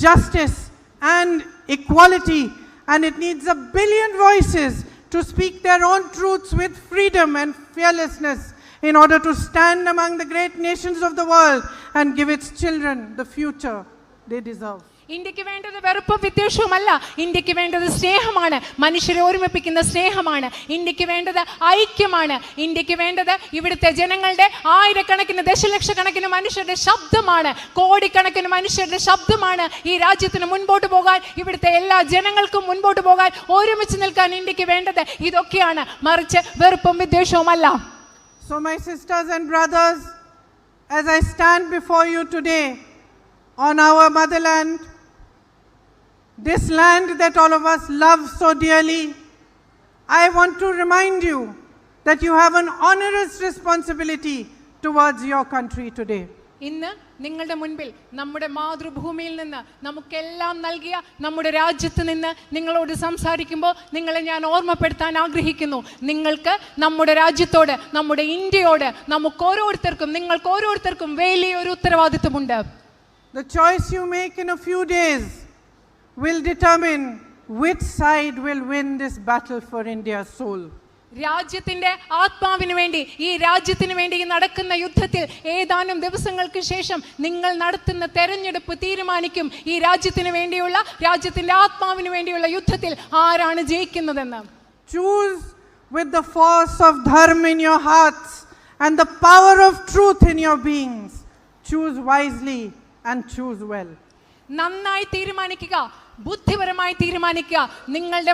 justice and equality, and it needs 1 billion voices to speak their own truths with freedom and fearlessness in order to stand among the great nations of the world and give its children the future they deserve. ഇന്ത്യക്ക് വേണ്ടത് വെറുപ്പും വിദ്വേഷവുമല്ല. ഇന്ത്യക്ക് വേണ്ടത് സ്നേഹമാണ്, മനുഷ്യരെ ഒരുമിപ്പിക്കുന്ന സ്നേഹമാണ്. ഇന്ത്യക്ക് വേണ്ടത് ഐക്യമാണ്. ഇന്ത്യക്ക് വേണ്ടത് ഇവിടുത്തെ ജനങ്ങളുടെ ആയിരക്കണക്കിന് ദശലക്ഷക്കണക്കിന് മനുഷ്യരുടെ ശബ്ദമാണ്, കോടിക്കണക്കിന് മനുഷ്യരുടെ ശബ്ദമാണ്. ഈ രാജ്യത്തിന് മുൻപോട്ട് പോകാൻ, ഇവിടുത്തെ എല്ലാ ജനങ്ങൾക്കും മുൻപോട്ട് പോകാൻ, ഒരുമിച്ച് നിൽക്കാൻ ഇന്ത്യക്ക് വേണ്ടത് ഇതൊക്കെയാണ്, മറിച്ച് വെറുപ്പും വിദ്വേഷവുമല്ല. So my sisters and brothers, as I stand before you today on our motherland, this land that all of us love so dearly, I want to remind you that you have an onerous responsibility towards your country today. ഇന്ന് നിങ്ങളുടെ മുൻപിൽ നമ്മുടെ മാതൃഭൂമിയിൽ നിന്ന് നമുക്കെല്ലാം നൽകിയ നമ്മുടെ രാജ്യത്ത് നിന്ന് നിങ്ങളോട് സംസാരിക്കുമ്പോൾ നിങ്ങളെ ഞാൻ ഓർമ്മപ്പെടുത്താൻ ആഗ്രഹിക്കുന്നു. നിങ്ങൾക്ക് നമ്മുടെ രാജ്യത്തോട്, നമ്മുടെ ഇന്ത്യയോട്, നിങ്ങൾക്ക് ഓരോരുത്തർക്കും വലിയൊരു ഉത്തരവാദിത്വമുണ്ട്. The choice you make in a few days will determine which side will win this battle for India's soul. രാജ്യത്തിന്റെ ആത്മാവിന് വേണ്ടി, ഈ രാജ്യത്തിന് വേണ്ടി നടക്കുന്ന യുദ്ധത്തിൽ ഏതാനും ദിവസങ്ങൾക്ക് ശേഷം നിങ്ങൾ നടത്തുന്ന തെരഞ്ഞെടുപ്പ് തീരുമാനിക്കും ഈ രാജ്യത്തിന് വേണ്ടിയുള്ള, രാജ്യത്തിന്റെ ആത്മാവിന് വേണ്ടിയുള്ള യുദ്ധത്തിൽ ആരാണ് ജയിക്കുന്നതെന്ന്. Choose with the force of dharma in your hearts and the power of truth in your beings. Choose wisely and choose well. നന്നായി തീരുമാനിക്കുക, ബുദ്ധിപരമായി തീരുമാനിക്കുക. നിങ്ങളുടെ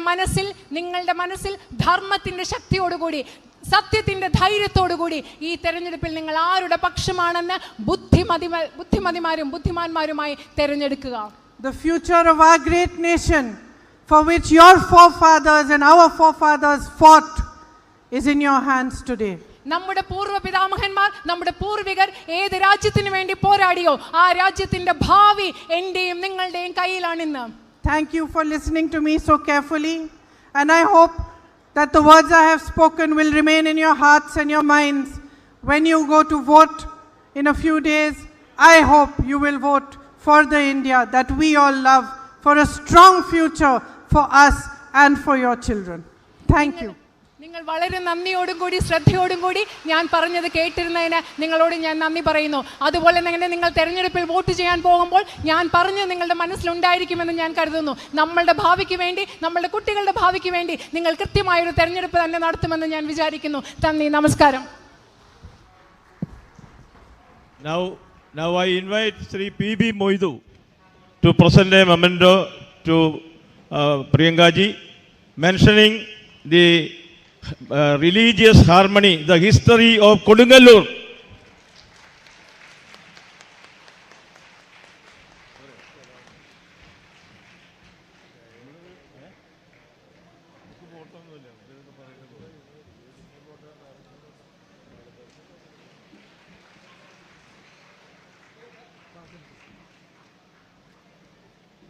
മനസ്സിൽ ധർമ്മത്തിന്റെ ശക്തിയോടുകൂടി, സത്യത്തിന്റെ ധൈര്യത്തോടുകൂടി ഈ തെരഞ്ഞെടുപ്പിൽ നിങ്ങൾ ആരുടെ പക്ഷമാണെന്ന് ബുദ്ധിമാന്മാരുമായി തെരഞ്ഞെടുക്കുക. The future of our great nation, for which your forefathers and our forefathers fought, is in your hands today. നമ്മുടെ പൂർവ്വപിതാമഹന്മാർ, നമ്മുടെ പൂർവികർ ഏത് രാജ്യത്തിന് വേണ്ടി പോരാടിയോ ആ രാജ്യത്തിന്റെ ഭാവി എന്റെയും നിങ്ങളുടെയും കയ്യിലാണിന്ന്. Thank you for listening to me so carefully, and I hope that the words I have spoken will remain in your hearts and your minds when you go to vote in a few days. I hope you will vote for the India that we all love, for a strong future for us and for your children. Thank you. നിങ്ങൾ വളരെ നന്ദിയോടും കൂടി ശ്രദ്ധയോടും കൂടി ഞാൻ പറഞ്ഞത് കേട്ടിരുന്നതിന് നിങ്ങളോട് ഞാൻ നന്ദി പറയുന്നു. അതുപോലെ തന്നെ നിങ്ങൾ തെരഞ്ഞെടുപ്പിൽ വോട്ട് ചെയ്യാൻ പോകുമ്പോൾ ഞാൻ പറഞ്ഞത് നിങ്ങളുടെ മനസ്സിലുണ്ടായിരിക്കുമെന്ന് ഞാൻ കരുതുന്നു. നമ്മളുടെ ഭാവിക്ക് വേണ്ടി, നമ്മളുടെ കുട്ടികളുടെ ഭാവിക്ക് വേണ്ടി നിങ്ങൾ കൃത്യമായൊരു തെരഞ്ഞെടുപ്പ് തന്നെ നടത്തുമെന്ന് ഞാൻ വിചാരിക്കുന്നു. നന്ദി, നമസ്കാരം. Now I invite Sri P.B. Moidu to present a memento to Priyanka ji, mentioning the religious harmony, the history of Kodungalur.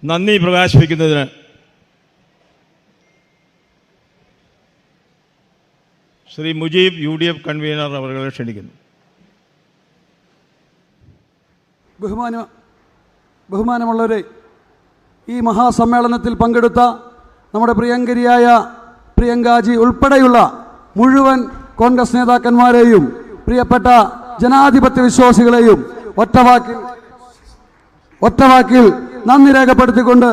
നന്ദി പ്രകാശിപ്പിക്കുന്നതിന് ശ്രീ മുജീബ് UDF കൺവീനർ അവരെ ക്ഷണിക്കുന്നു. ബഹുമാനമുള്ളവരെ, ഈ മഹാസമ്മേളനത്തിൽ പങ്കെടുത്ത നമ്മുടെ പ്രിയങ്കരിയായ പ്രിയങ്കാജി ഉൾപ്പെടെയുള്ള മുഴുവൻ കോൺഗ്രസ് നേതാക്കന്മാരെയും പ്രിയപ്പെട്ട ജനാധിപത്യ വിശ്വാസികളെയും ഒറ്റവാക്കിൽ നന്ദി രേഖപ്പെടുത്തിക്കൊണ്ട്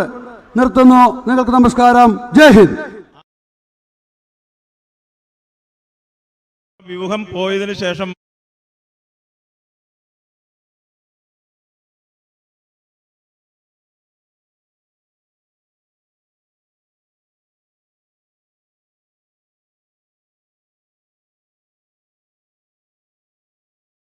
നിർത്തുന്നു. നിങ്ങൾക്ക് നമസ്കാരം. ജയ് ഹിന്ദ്. വ്യൂഹം പോയതിനു ശേഷം